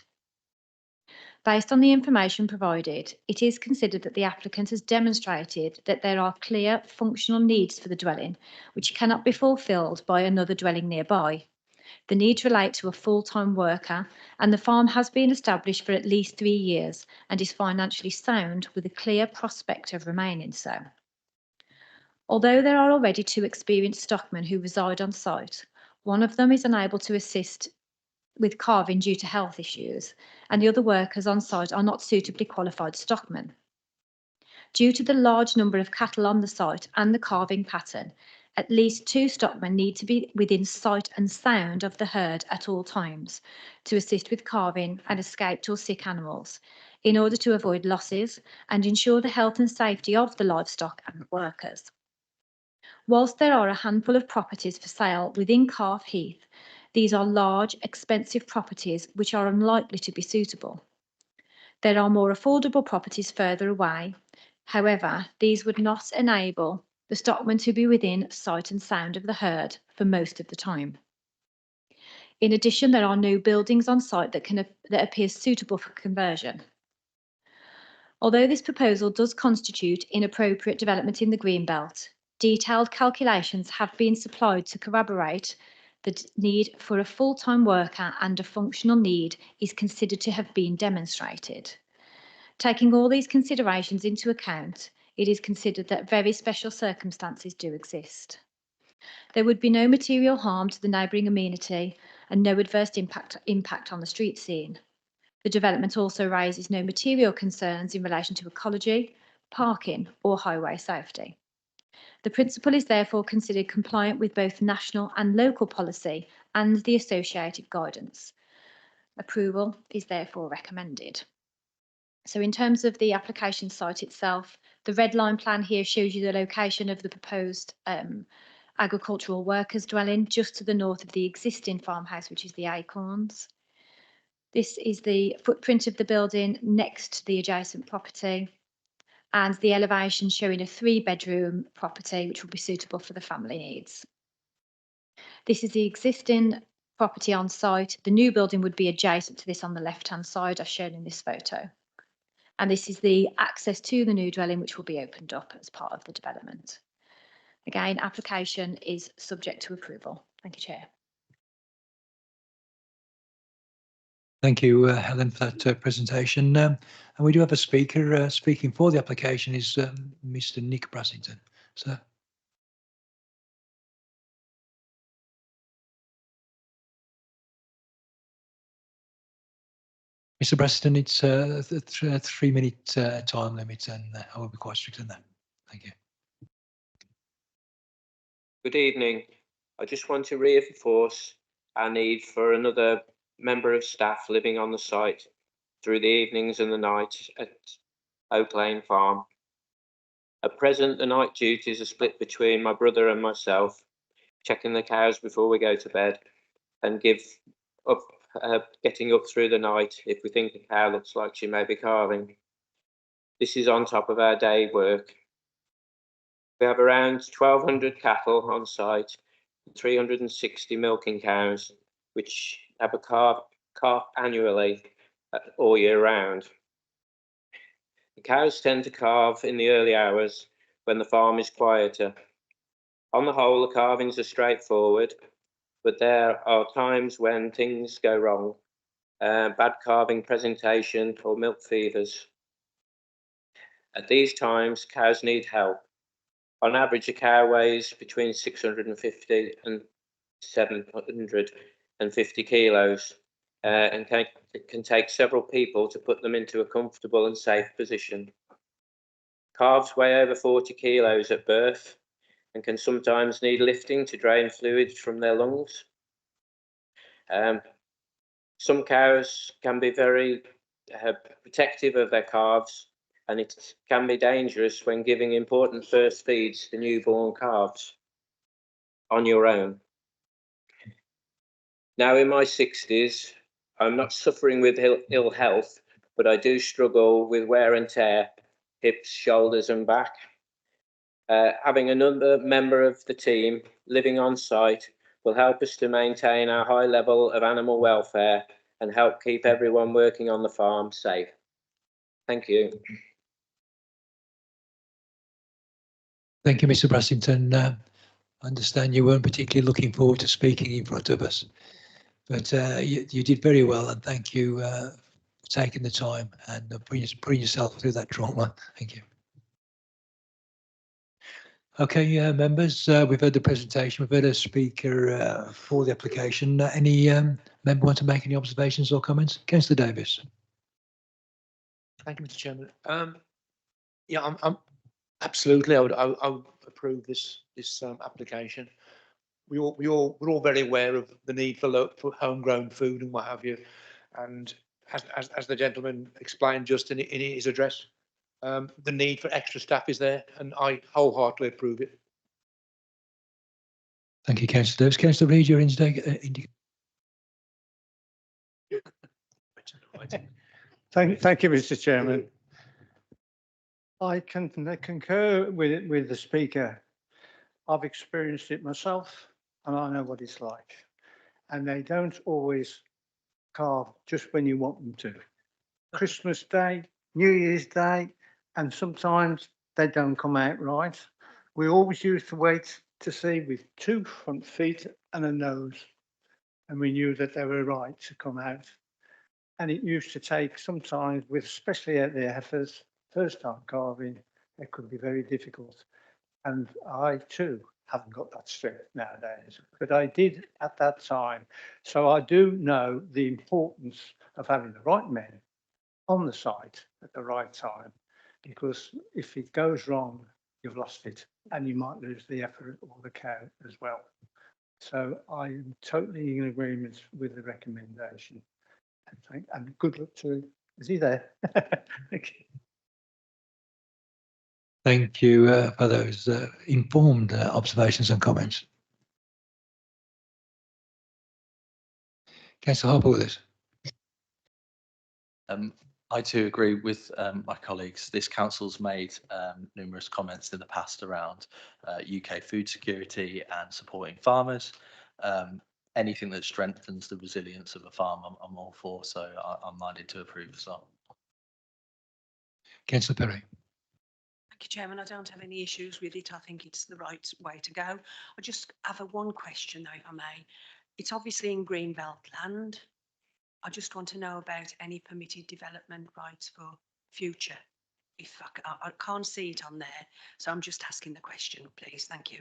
Based on the information provided, it is considered that the applicant has demonstrated that there are clear functional needs for the dwelling, which cannot be fulfilled by another dwelling nearby. The needs relate to a full-time worker, and the farm has been established for at least 3 years and is financially sound with a clear prospect of remaining so. Although there are already 2 experienced stockmen who reside on site, one of them is unable to assist with calving due to health issues, and the other workers on site are not suitably qualified stockmen. Due to the large number of cattle on the site and the calving pattern, at least 2 stockmen need to be within sight and sound of the herd at all times to assist with calving and escaped or sick animals in order to avoid losses and ensure the health and safety of the livestock and workers. Whilst there are a handful of properties for sale within Calf Heath, these are large, expensive properties which are unlikely to be suitable. There are more affordable properties further away. However, these would not enable the stockman to be within sight and sound of the herd for most of the time. In addition, there are no buildings on site that appear suitable for conversion. Although this proposal does constitute inappropriate development in the Greenbelt, detailed calculations have been supplied to corroborate the need for a full-time worker and a functional need is considered to have been demonstrated. Taking all these considerations into account, it is considered that very special circumstances do exist. There would be no material harm to the neighbouring amenity and no adverse impact on the street scene. The development also raises no material concerns in relation to ecology, parking or highway safety. The principle is therefore considered compliant with both national and local policy and the associated guidance. Approval is therefore recommended. So in terms of the application site itself, the red line plan here shows you the location of the proposed agricultural workers dwelling just to the north of the existing farmhouse, which is the Acorns. This is the footprint of the building next to the adjacent property and the elevation showing a 3-bedroom property which will be suitable for the family needs. This is the existing property on site. The new building would be adjacent to this on the left-hand side as shown in this photo. And this is the access to the new dwelling which will be opened up as part of the development. Again, application is subject to approval. Thank you, Chair. Thank you, Helen, for that presentation. And we do have a speaker speaking for the application is Mr. Nick Brassington. Sir. Mr. Brassington, it's a 3-minute time limit and I will be quite strict on that. Thank you. Good evening. I just want to reinforce our need for another member of staff living on the site through the evenings and the nights at Oak Lane Farm. At present, the night duties are split between my brother and myself, checking the cows before we go to bed and getting up through the night if we think a cow looks like she may be calving. This is on top of our day work. We have around 1,200 cattle on site, 360 milking cows, which have a calf annually all year round. The cows tend to calve in the early hours when the farm is quieter. On the whole, the calvings are straightforward, but there are times when things go wrong, bad calving presentation or milk fevers. At these times, cows need help. On average, a cow weighs between 650 and 750 kilos and can take several people to put them into a comfortable and safe position. Calves weigh over 40 kilos at birth and can sometimes need lifting to drain fluids from their lungs. Some cows can be very protective of their calves, and it can be dangerous when giving important first feeds to newborn calves on your own. Now in my 60s, I'm not suffering with ill health, but I do struggle with wear and tear, hips, shoulders and back. Having another member of the team living on site will help us to maintain our high level of animal welfare and help keep everyone working on the farm safe. Thank you. Thank you, Mr. Brassington. I understand you weren't particularly looking forward to speaking in front of us, but you did very well, and thank you for taking the time and bringing yourself through that trauma. Thank you. Okay, members, we've heard the presentation, we've heard a speaker for the application. Any member want to make any observations or comments? Councillor Davis. Thank you, Mr. Chairman. Yeah, I'm absolutely. I would approve this application. We're all very aware of the need for homegrown food and what have you, and as the gentleman explained just in his address, the need for extra staff is there, and I wholeheartedly approve it. Thank you, Councillor Davis. Councillor Reid, your Thank you, Mr. Chairman. I can concur with the speaker. I've experienced it myself, and I know what it's like. And they don't always carve just when you want them to. Christmas Day, New Year's Day, and sometimes they don't come out right. We always used to wait to see with 2 front feet and a nose, and we knew that they were right to come out. And it used to take sometimes, with especially at the heifers, first time carving, it could be very difficult. And I too haven't got that strength nowadays, but I did at that time. So I do know the importance of having the right men on the site at the right time, because if it goes wrong, you've lost it and you might lose the effort or the cow as well. So I am totally in agreement with the recommendation. And good luck to, is he there? Thank you. Thank you for those informed observations and comments. Councillor Harper with us. I too agree with my colleagues. This council's made numerous comments in the past around UK food security and supporting farmers. Anything that strengthens the resilience of a farm, I'm all for. So I'm minded to approve as well. Councillor Perry. Thank you, Chairman. I don't have any issues with it. I think it's the right way to go. I just have one question, though, if I may. It's obviously in Greenbelt land. I just want to know about any permitted development rights for future. If I can't see it on there, so I'm just asking the question, please. Thank you.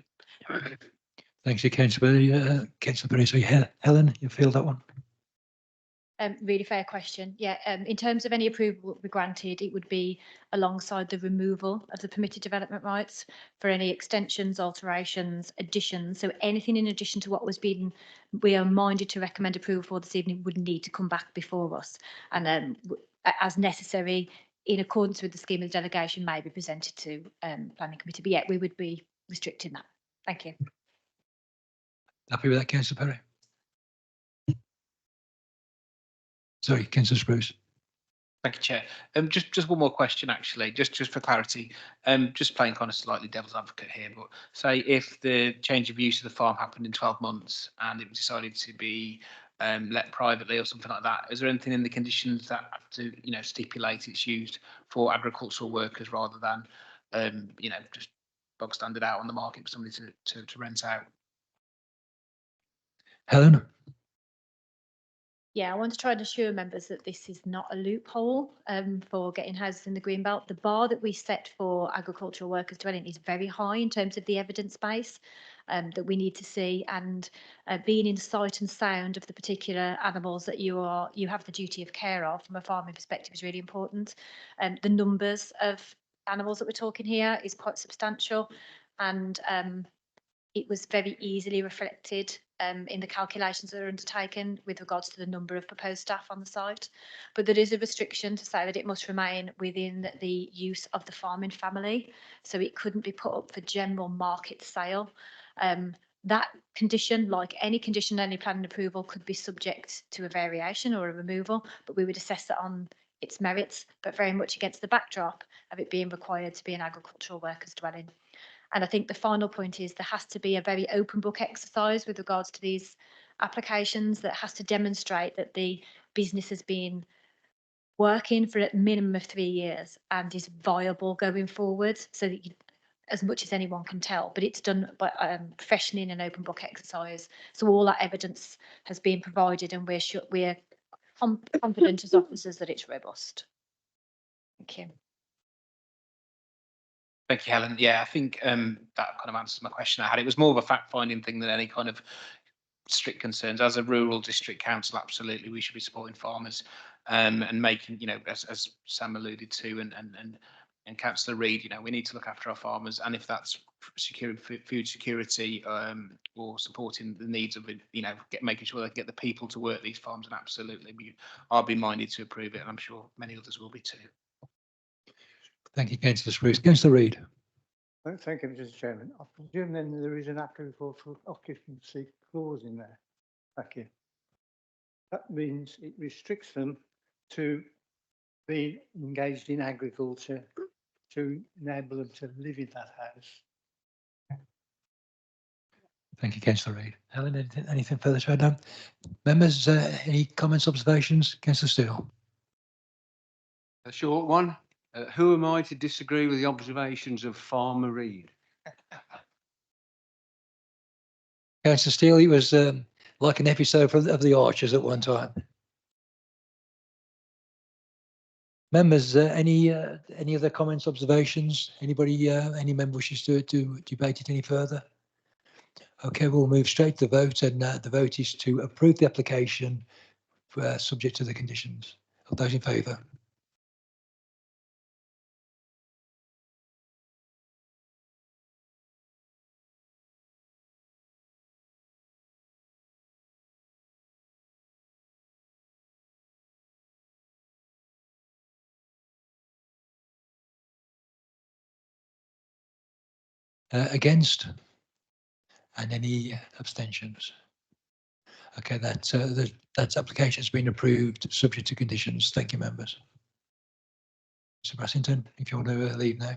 Thanks, Councillor Perry. Councillor Perry, so Helen, you feel that one? Really fair question. Yeah, in terms of any approval that would be granted, it would be alongside the removal of the permitted development rights for any extensions, alterations, additions. So anything in addition to what was being, we are minded to recommend approval for this evening would need to come back before us. And as necessary, in accordance with the scheme of delegation, may be presented to planning committee. But yeah, we would be restricting that. Thank you. Happy with that, Councillor Perry? Sorry, Councillor Spruce. Thank you, Chair. Just one more question, actually, just for clarity. Just playing kind of slightly devil's advocate here, but say if the change of use of the farm happened in 12 months and it was decided to be let privately or something like that, is there anything in the conditions that have to, stipulate it's used for agricultural workers rather than, just bog standard out on the market for somebody to rent out? Helen? Yeah, I want to try and assure members that this is not a loophole for getting houses in the Greenbelt. The bar that we set for agricultural workers dwelling is very high in terms of the evidence base that we need to see, and being in sight and sound of the particular animals that you have the duty of care of from a farming perspective is really important. The numbers of animals that we're talking here is quite substantial, and it was very easily reflected in the calculations that are undertaken with regards to the number of proposed staff on the site. But there is a restriction to say that it must remain within the use of the farming family. So it couldn't be put up for general market sale. That condition, like any condition, any planning approval, could be subject to a variation or a removal, but we would assess that on its merits, but very much against the backdrop of it being required to be an agricultural workers dwelling. And I think the final point is there has to be a very open book exercise with regards to these applications that has to demonstrate that the business has been working for a minimum of 3 years and is viable going forward, so that as much as anyone can tell, but it's done by professionally in an open book exercise. So all that evidence has been provided, and we're confident as officers that it's robust. Thank you. Thank you, Helen. Yeah, I think that kind of answers my question I had. It was more of a fact-finding thing than any kind of strict concerns. As a rural district council, absolutely, we should be supporting farmers and making, you know, as Sam alluded to, and Councillor Reid, you know, we need to look after our farmers, and if that's securing food security or supporting the needs of it, you know, making sure they get the people to work these farms, and absolutely, I'll be minded to approve it, and I'm sure many others will be too. Thank you, Councillor Spruce. Councillor Reid. Thank you, Mr. Chairman. I presume then there is an agricultural occupancy clause in there. Thank you. That means it restricts them to be engaged in agriculture to enable them to live in that house. Thank you, Councillor Reid. Helen, anything further to add on? Members, any comments, observations? Councillor Steele. A short one. Who am I to disagree with the observations of Farmer Reid? Councillor Steele, it was like an episode of The Archers at one time. Members, any other comments, observations? Anybody, any member wishes to debate it any further? Okay, we'll move straight to the vote, and the vote is to approve the application subject to the conditions. All those in favour? Against? And any abstentions? Okay, that application has been approved, subject to conditions. Thank you, members. Mr. Brassington, if you want to leave now.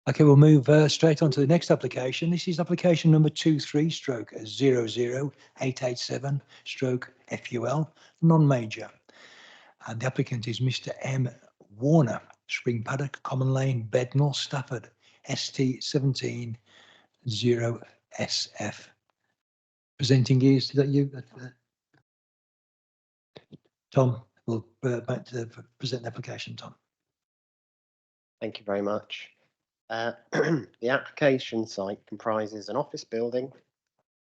Okay, we'll move straight on to the next application. This is application number 23/00887/FUL, non-major. And the applicant is Mr. M. Warner, Spring Paddock, Common Lane, Bednall, Stafford, ST 170SF. Presenting is that you? Tom will back to present the application, Tom. Thank you very much. The application site comprises an office building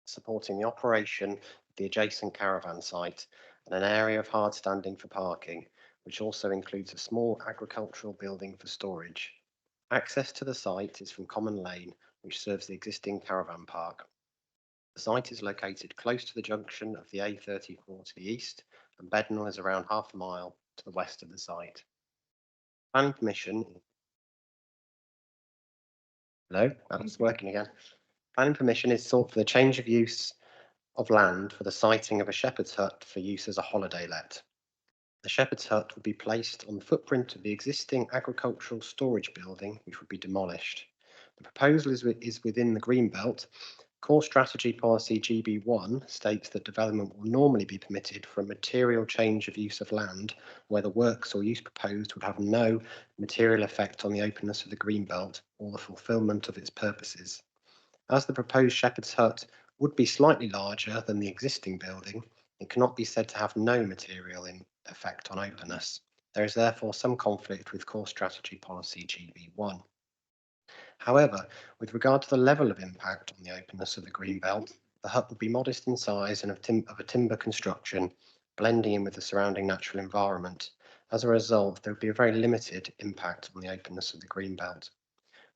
supporting the operation of the adjacent caravan site and an area of hard standing for parking, which also includes a small agricultural building for storage. Access to the site is from Common Lane, which serves the existing caravan park. The site is located close to the junction of the A34 to the east, and Bednall is around half a mile to the west of the site. Planning permission. Hello, that's working again. Planning permission is sought for the change of use of land for the siting of a shepherd's hut for use as a holiday let. The shepherd's hut would be placed on the footprint of the existing agricultural storage building, which would be demolished. The proposal is within the green belt. Core Strategy Policy GB1 states that development will normally be permitted for a material change of use of land where the works or use proposed would have no material effect on the openness of the green belt or the fulfilment of its purposes. As the proposed shepherd's hut would be slightly larger than the existing building, it cannot be said to have no material effect on openness. There is therefore some conflict with Core Strategy Policy GB1. However, with regard to the level of impact on the openness of the green belt, the hut would be modest in size and of a timber construction, blending in with the surrounding natural environment. As a result, there would be a very limited impact on the openness of the green belt.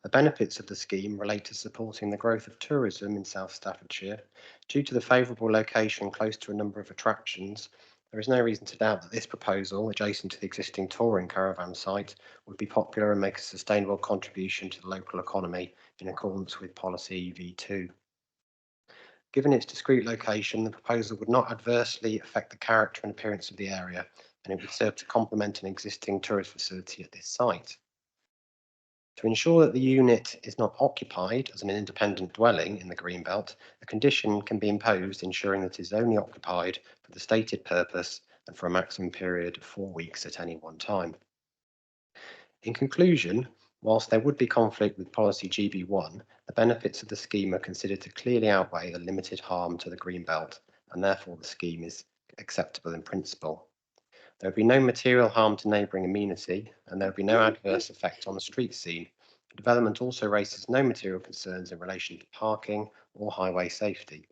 The benefits of the scheme relate to supporting the growth of tourism in South Staffordshire. Due to the favourable location close to a number of attractions, there is no reason to doubt that this proposal, adjacent to the existing touring caravan site, would be popular and make a sustainable contribution to the local economy in accordance with Policy V2. Given its discrete location, the proposal would not adversely affect the character and appearance of the area, and it would serve to complement an existing tourist facility at this site. To ensure that the unit is not occupied as an independent dwelling in the Greenbelt, a condition can be imposed ensuring that it is only occupied for the stated purpose and for a maximum period of 4 weeks at any one time. In conclusion, whilst there would be conflict with Policy GB1, the benefits of the scheme are considered to clearly outweigh the limited harm to the Greenbelt, and therefore the scheme is acceptable in principle. There would be no material harm to neighbouring amenity, and there would be no adverse effect on the street scene. The development also raises no material concerns in relation to parking or highway safety.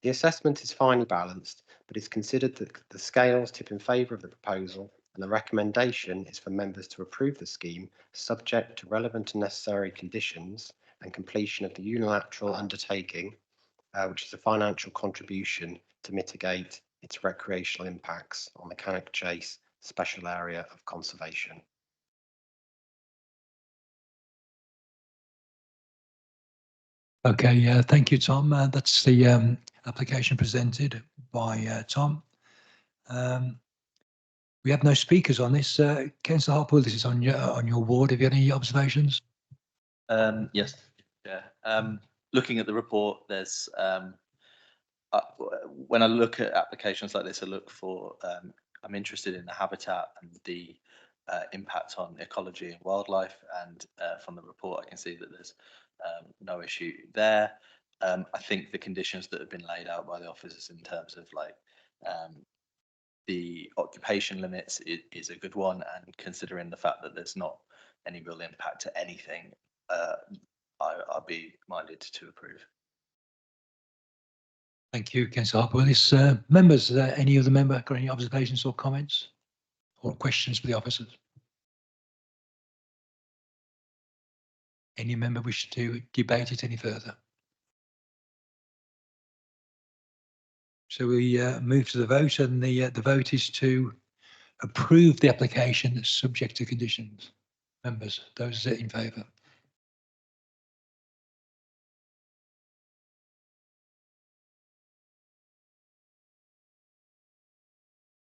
The assessment is finely balanced, but it's considered that the scales tip in favour of the proposal, and the recommendation is for members to approve the scheme subject to relevant and necessary conditions and completion of the unilateral undertaking, which is a financial contribution to mitigate its recreational impacts on the Cannock Chase Special Area of Conservation. Okay, thank you, Tom. That's the application presented by Tom. We have no speakers on this. Councillor Hartwell, this is on your ward. Have you any observations? Yes, yeah. Looking at the report, there's when I look at applications like this, I look for I'm interested in the habitat and the impact on ecology and wildlife. And from the report, I can see that there's no issue there. I think the conditions that have been laid out by the officers in terms of like the occupation limits is a good one, and considering the fact that there's not any real impact to anything, I'll be minded to approve. Thank you, Councillor Hartwell. Members, any other member got any observations or comments or questions for the officers? Any member wish to debate it any further? So we move to the vote, and the vote is to approve the application subject to conditions. Members, those in favour?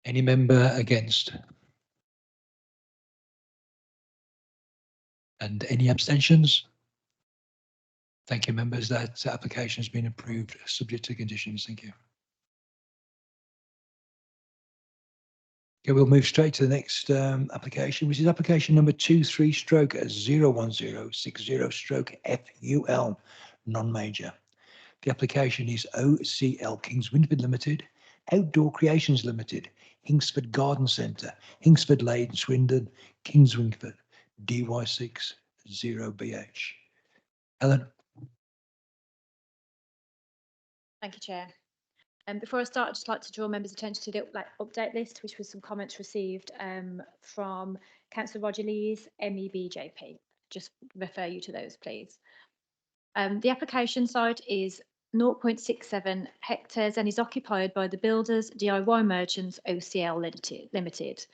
Any member against? And any abstentions? Thank you, members. That application has been approved subject to conditions. Thank you. Okay, we'll move straight to the next application, which is application number 23/01060/FUL, non-major. The application is OCL Kings Winford Limited, Outdoor Creations Limited, Hingsford Garden Centre, Hingsford Lane, Swindon, Kings Winford, DY6 0BH. Helen. Thank you, Chair. Before I start, I'd just like to draw members' attention to the update list, which was some comments received from Councillor Roger Lees, MEBJP. Just refer you to those, please. The application site is 0.67 hectares and is occupied by the Builders DIY Merchants OCL Limited.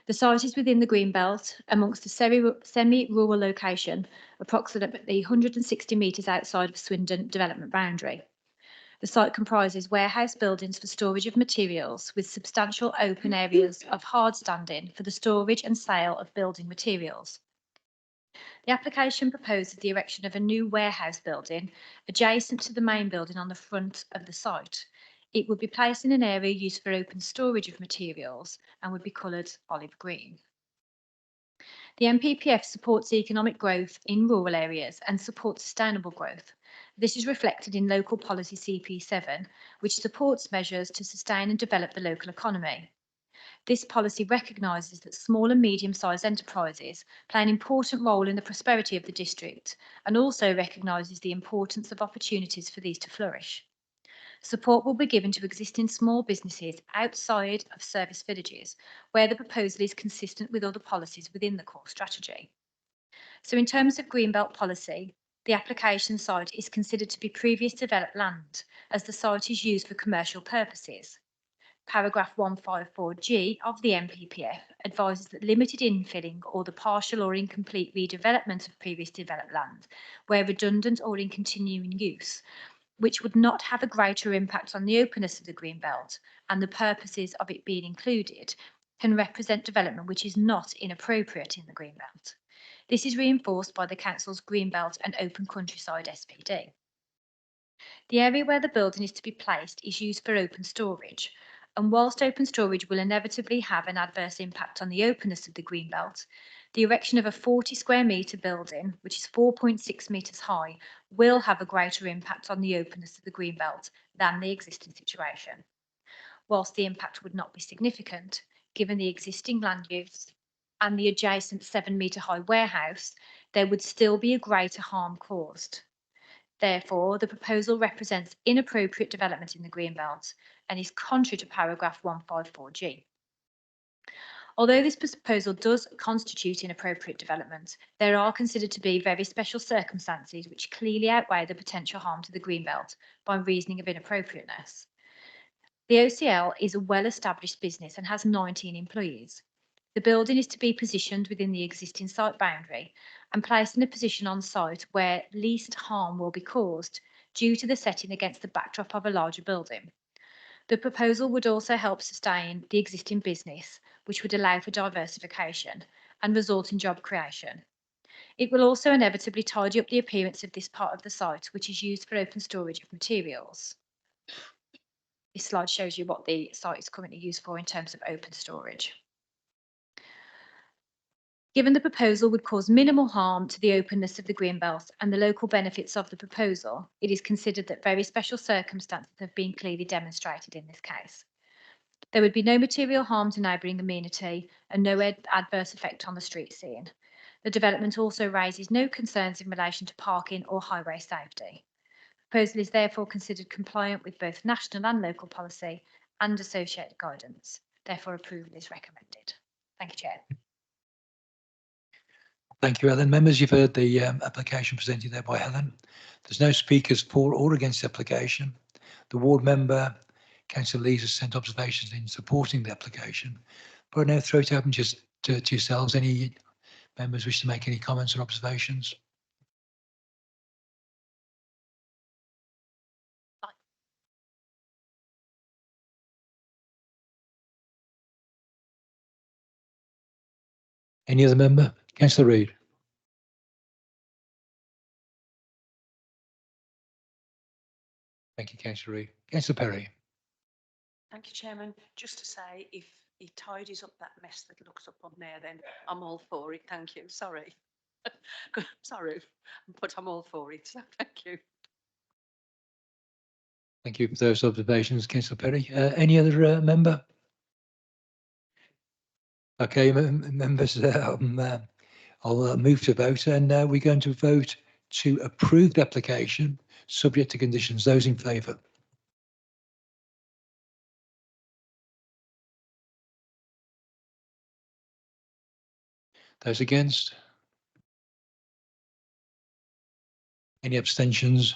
The site is within the Greenbelt, amongst a semi-rural location, approximately 160 metres outside of Swindon development boundary. The site comprises warehouse buildings for storage of materials with substantial open areas of hard standing for the storage and sale of building materials. The application proposes the erection of a new warehouse building adjacent to the main building on the front of the site. It would be placed in an area used for open storage of materials and would be coloured olive green. The NPPF supports economic growth in rural areas and supports sustainable growth. This is reflected in local policy CP7, which supports measures to sustain and develop the local economy. This policy recognises that small and medium-sized enterprises play an important role in the prosperity of the district and also recognises the importance of opportunities for these to flourish. Support will be given to existing small businesses outside of service villages, where the proposal is consistent with other policies within the core strategy. So in terms of Greenbelt policy, the application site is considered to be previous developed land, as the site is used for commercial purposes. Paragraph 154G of the NPPF advises that limited infilling or the partial or incomplete redevelopment of previous developed land, where redundant or in continuing use, which would not have a greater impact on the openness of the Greenbelt and the purposes of it being included, can represent development which is not inappropriate in the Greenbelt. This is reinforced by the Council's Greenbelt and Open Countryside SPD. The area where the building is to be placed is used for open storage, and whilst open storage will inevitably have an adverse impact on the openness of the Greenbelt, the erection of a 40 square metre building, which is 4.6 metres high, will have a greater impact on the openness of the Greenbelt than the existing situation. Whilst the impact would not be significant, given the existing land use and the adjacent 7-metre high warehouse, there would still be a greater harm caused. Therefore, the proposal represents inappropriate development in the Greenbelt and is contrary to paragraph 154G. Although this proposal does constitute inappropriate development, there are considered to be very special circumstances which clearly outweigh the potential harm to the Greenbelt by reasoning of inappropriateness. The OCL is a well-established business and has 19 employees. The building is to be positioned within the existing site boundary and placed in a position on site where least harm will be caused due to the setting against the backdrop of a larger building. The proposal would also help sustain the existing business, which would allow for diversification and result in job creation. It will also inevitably tidy up the appearance of this part of the site, which is used for open storage of materials. This slide shows you what the site is currently used for in terms of open storage. Given the proposal would cause minimal harm to the openness of the Greenbelt and the local benefits of the proposal, it is considered that very special circumstances have been clearly demonstrated in this case. There would be no material harm to neighbouring amenity and no adverse effect on the street scene. The development also raises no concerns in relation to parking or highway safety. The proposal is therefore considered compliant with both national and local policy and associated guidance. Therefore, approval is recommended. Thank you, Chair. Thank you, Helen. Members, you've heard the application presented there by Helen. There's no speakers for or against the application. The ward member, Councillor Lees, has sent observations in supporting the application. But I now throw it open just to yourselves. Any members wish to make any comments or observations? Any other member? Councillor Reid. Thank you, Councillor Reid. Councillor Perry. Thank you, Chairman. Just to say, if he tidies up that mess that looks up on there, then I'm all for it. Thank you. Sorry. Sorry, but I'm all for it. So thank you. Thank you for those observations, Councillor Perry. Any other member? Okay, members, I'll move to vote, and we're going to vote to approve the application subject to conditions. Those in favour? Those against? Any abstentions?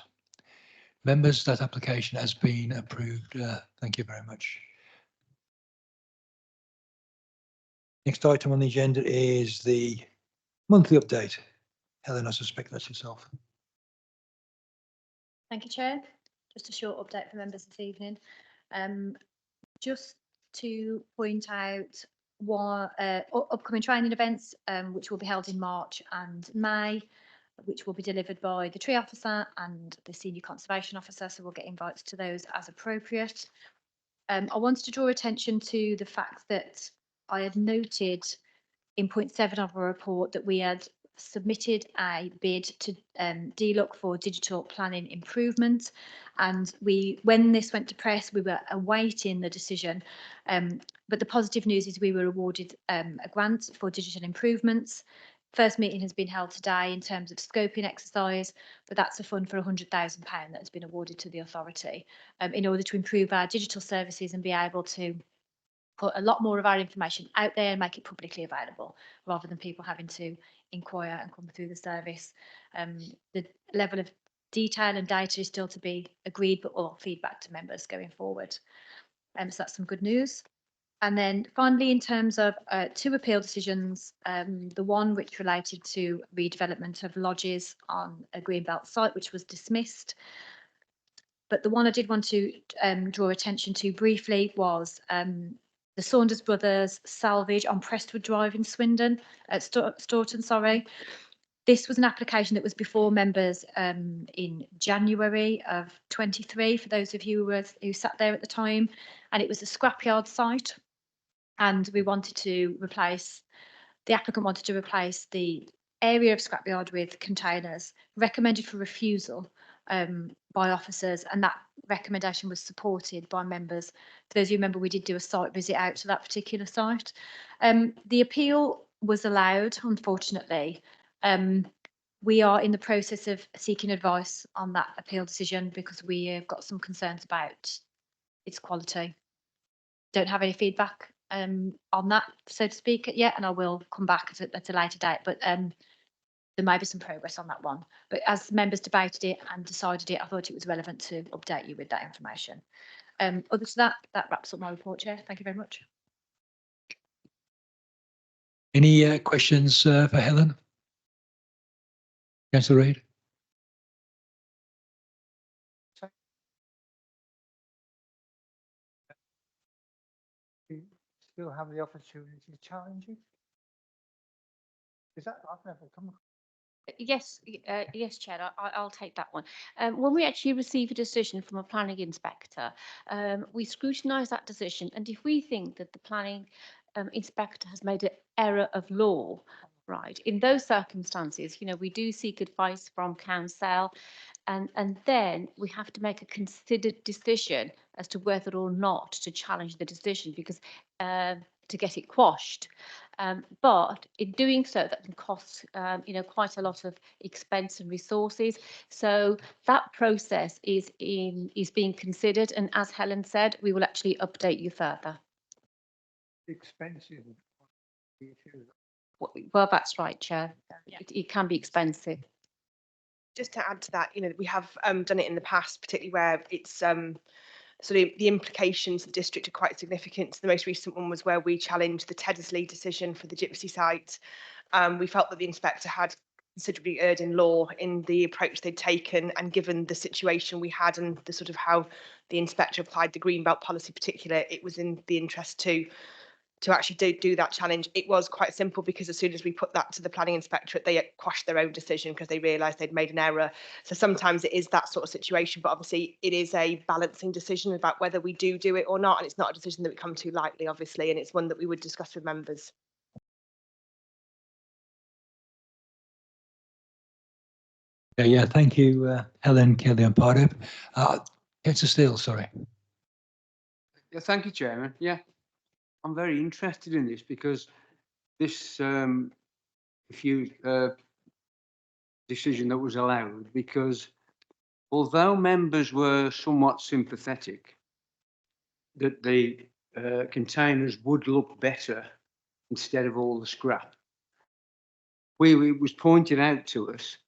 Members, that application has been approved. Thank you very much. Next item on the agenda is the monthly update. Helen, I suspect that's yourself. Thank you, Chair. Just a short update for members this evening. Just to point out one upcoming training events, which will be held in March and May, which will be delivered by the tree officer and the senior conservation officer, so we'll get invites to those as appropriate. I wanted to draw attention to the fact that I had noted in point 7 of our report that we had submitted a bid to DLUC for digital planning improvement, and when this went to press, we were awaiting the decision, but the positive news is we were awarded a grant for digital improvements. First meeting has been held today in terms of scoping exercise, but that's a fund for £100,000 that has been awarded to the authority in order to improve our digital services and be able to put a lot more of our information out there and make it publicly available, rather than people having to inquire and come through the service. The level of detail and data is still to be agreed, but we'll feedback to members going forward. So that's some good news. And then finally, in terms of 2 appeal decisions, the one which related to redevelopment of lodges on a Greenbelt site, which was dismissed. But the one I did want to draw attention to briefly was the Saunders Brothers salvage on Prestwood Drive in Swindon, at Staunton, sorry. This was an application that was before members in January of 23, for those of you who sat there at the time, and it was a scrapyard site. And we wanted to replace, the applicant wanted to replace the area of scrapyard with containers, recommended for refusal, by officers, and that recommendation was supported by members. For those who remember, we did do a site visit out to that particular site. The appeal was allowed, unfortunately. We are in the process of seeking advice on that appeal decision because we have got some concerns about its quality. Don't have any feedback on that, so to speak, yet, and I will come back at a later date, but there may be some progress on that one. But as members debated it and decided it, I thought it was relevant to update you with that information. Other than that, that wraps up my report, Chair. Thank you very much. Any questions for Helen? Councillor Reid? You still have the opportunity to challenge it? Is that, I've never come across. Yes, yes, Chair, I'll take that one. When we actually receive a decision from a planning inspector, we scrutinise that decision, and if we think that the planning inspector has made an error of law, right, in those circumstances, you know, we do seek advice from council, and then we have to make a considered decision as to whether or not to challenge the decision, because to get it quashed. But in doing so, that can cost, you know, quite a lot of expense and resources. So that process is being considered, and as Helen said, we will actually update you further. Expensive. Well, that's right, Chair. It can be expensive. Just to add to that, you know, we have done it in the past, particularly where it's sort of the implications of the district are quite significant. The most recent one was where we challenged the Teddesley decision for the Gypsy site. We felt that the inspector had considerably erred in law in the approach they'd taken, and given the situation we had and the sort of how the inspector applied the Greenbelt policy particular, it was in the interest to actually do that challenge. It was quite simple because as soon as we put that to the planning inspectorate, they quashed their own decision because they realised they'd made an error. So sometimes it is that sort of situation, but obviously it is a balancing decision about whether we do it or not, and it's not a decision that we come to lightly, obviously, and it's one that we would discuss with members. Yeah, thank you, Helen, Kelly and Pardo. Councillor Steele, sorry. Yeah, thank you, Chairman. Yeah, I'm very interested in this because this decision that was allowed, because although members were somewhat sympathetic that the containers would look better instead of all the scrap, it was pointed out to us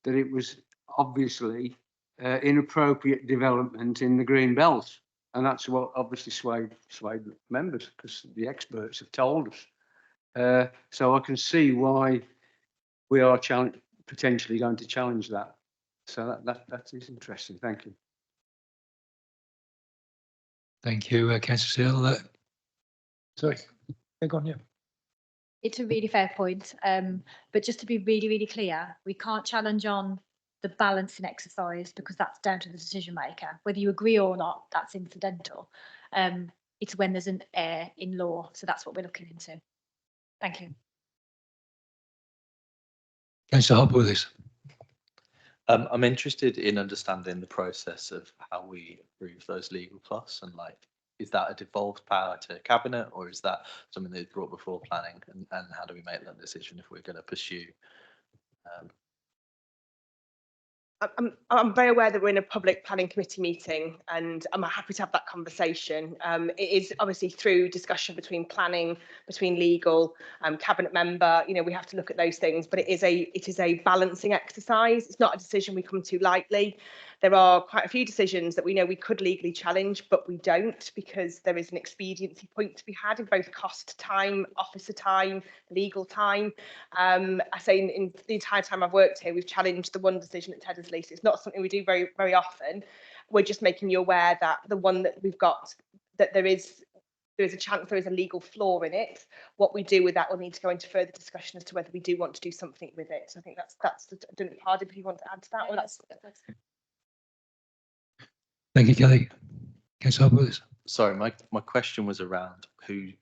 that it was obviously inappropriate development in the green belt. And that's what obviously swayed members, because the experts have told us. So I can see why we are potentially going to challenge that. So that is interesting. Thank you. Thank you, Councillor Steele. Sorry, go on, yeah. It's a really fair point, but just to be really, really clear, we can't challenge on the balancing exercise because that's down to the decision maker. Whether you agree or not, that's incidental. It's when there's an error in law, so that's what we're looking into. Thank you. Councillor Hopwood. I'm interested in understanding the process of how we approve those legal costs, and like, is that a devolved power to cabinet, or is that something that's brought before planning, and how do we make that decision if we're going to pursue? I'm very aware that we're in a public planning committee meeting, and I'm happy to have that conversation. It is obviously through discussion between planning, between legal, cabinet member. You know, we have to look at those things, but it is a balancing exercise. It's not a decision we come to lightly. There are quite a few decisions that we know we could legally challenge, but we don't, because there is an expediency point to be had in both cost time, officer time, legal time. I say in the entire time I've worked here, we've challenged the one decision at Teddesley. So it's not something we do very, very often. We're just making you aware that the one that we've got, that there is a chance there is a legal flaw in it. What we do with that will need to go into further discussion as to whether we do want to do something with it. So I think that's I don't know, Pardo, if you want to add to that, or that's. Thank you, Kelly. Councillor Hopwood. Sorry, my question was around who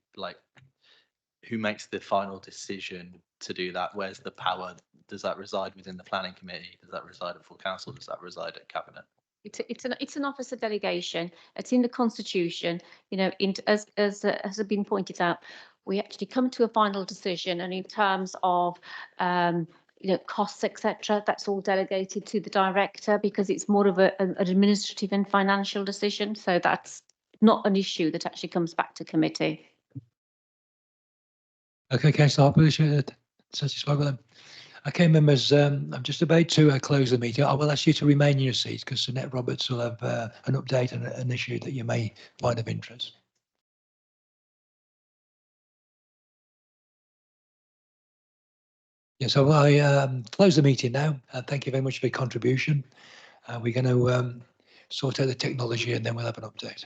makes the final decision to do that? Where's the power does that reside within the planning committee? Does that reside at full council? Does that reside at cabinet? It's an officer delegation. It's in the constitution. You know, as has been pointed out, we actually come to a final decision, and in terms of you know, costs, etc., that's all delegated to the director because it's more of an administrative and financial decision. So that's not an issue that actually comes back to committee. Okay, Councillor Harper, is you satisfied with them? Okay, members, I'm just about to close the meeting. I will ask you to remain in your seats because Annette Roberts will have an update on an issue that you may find of interest. Yes, so I close the meeting now. Thank you very much for your contribution. We're going to sort out the technology and then we'll have an update.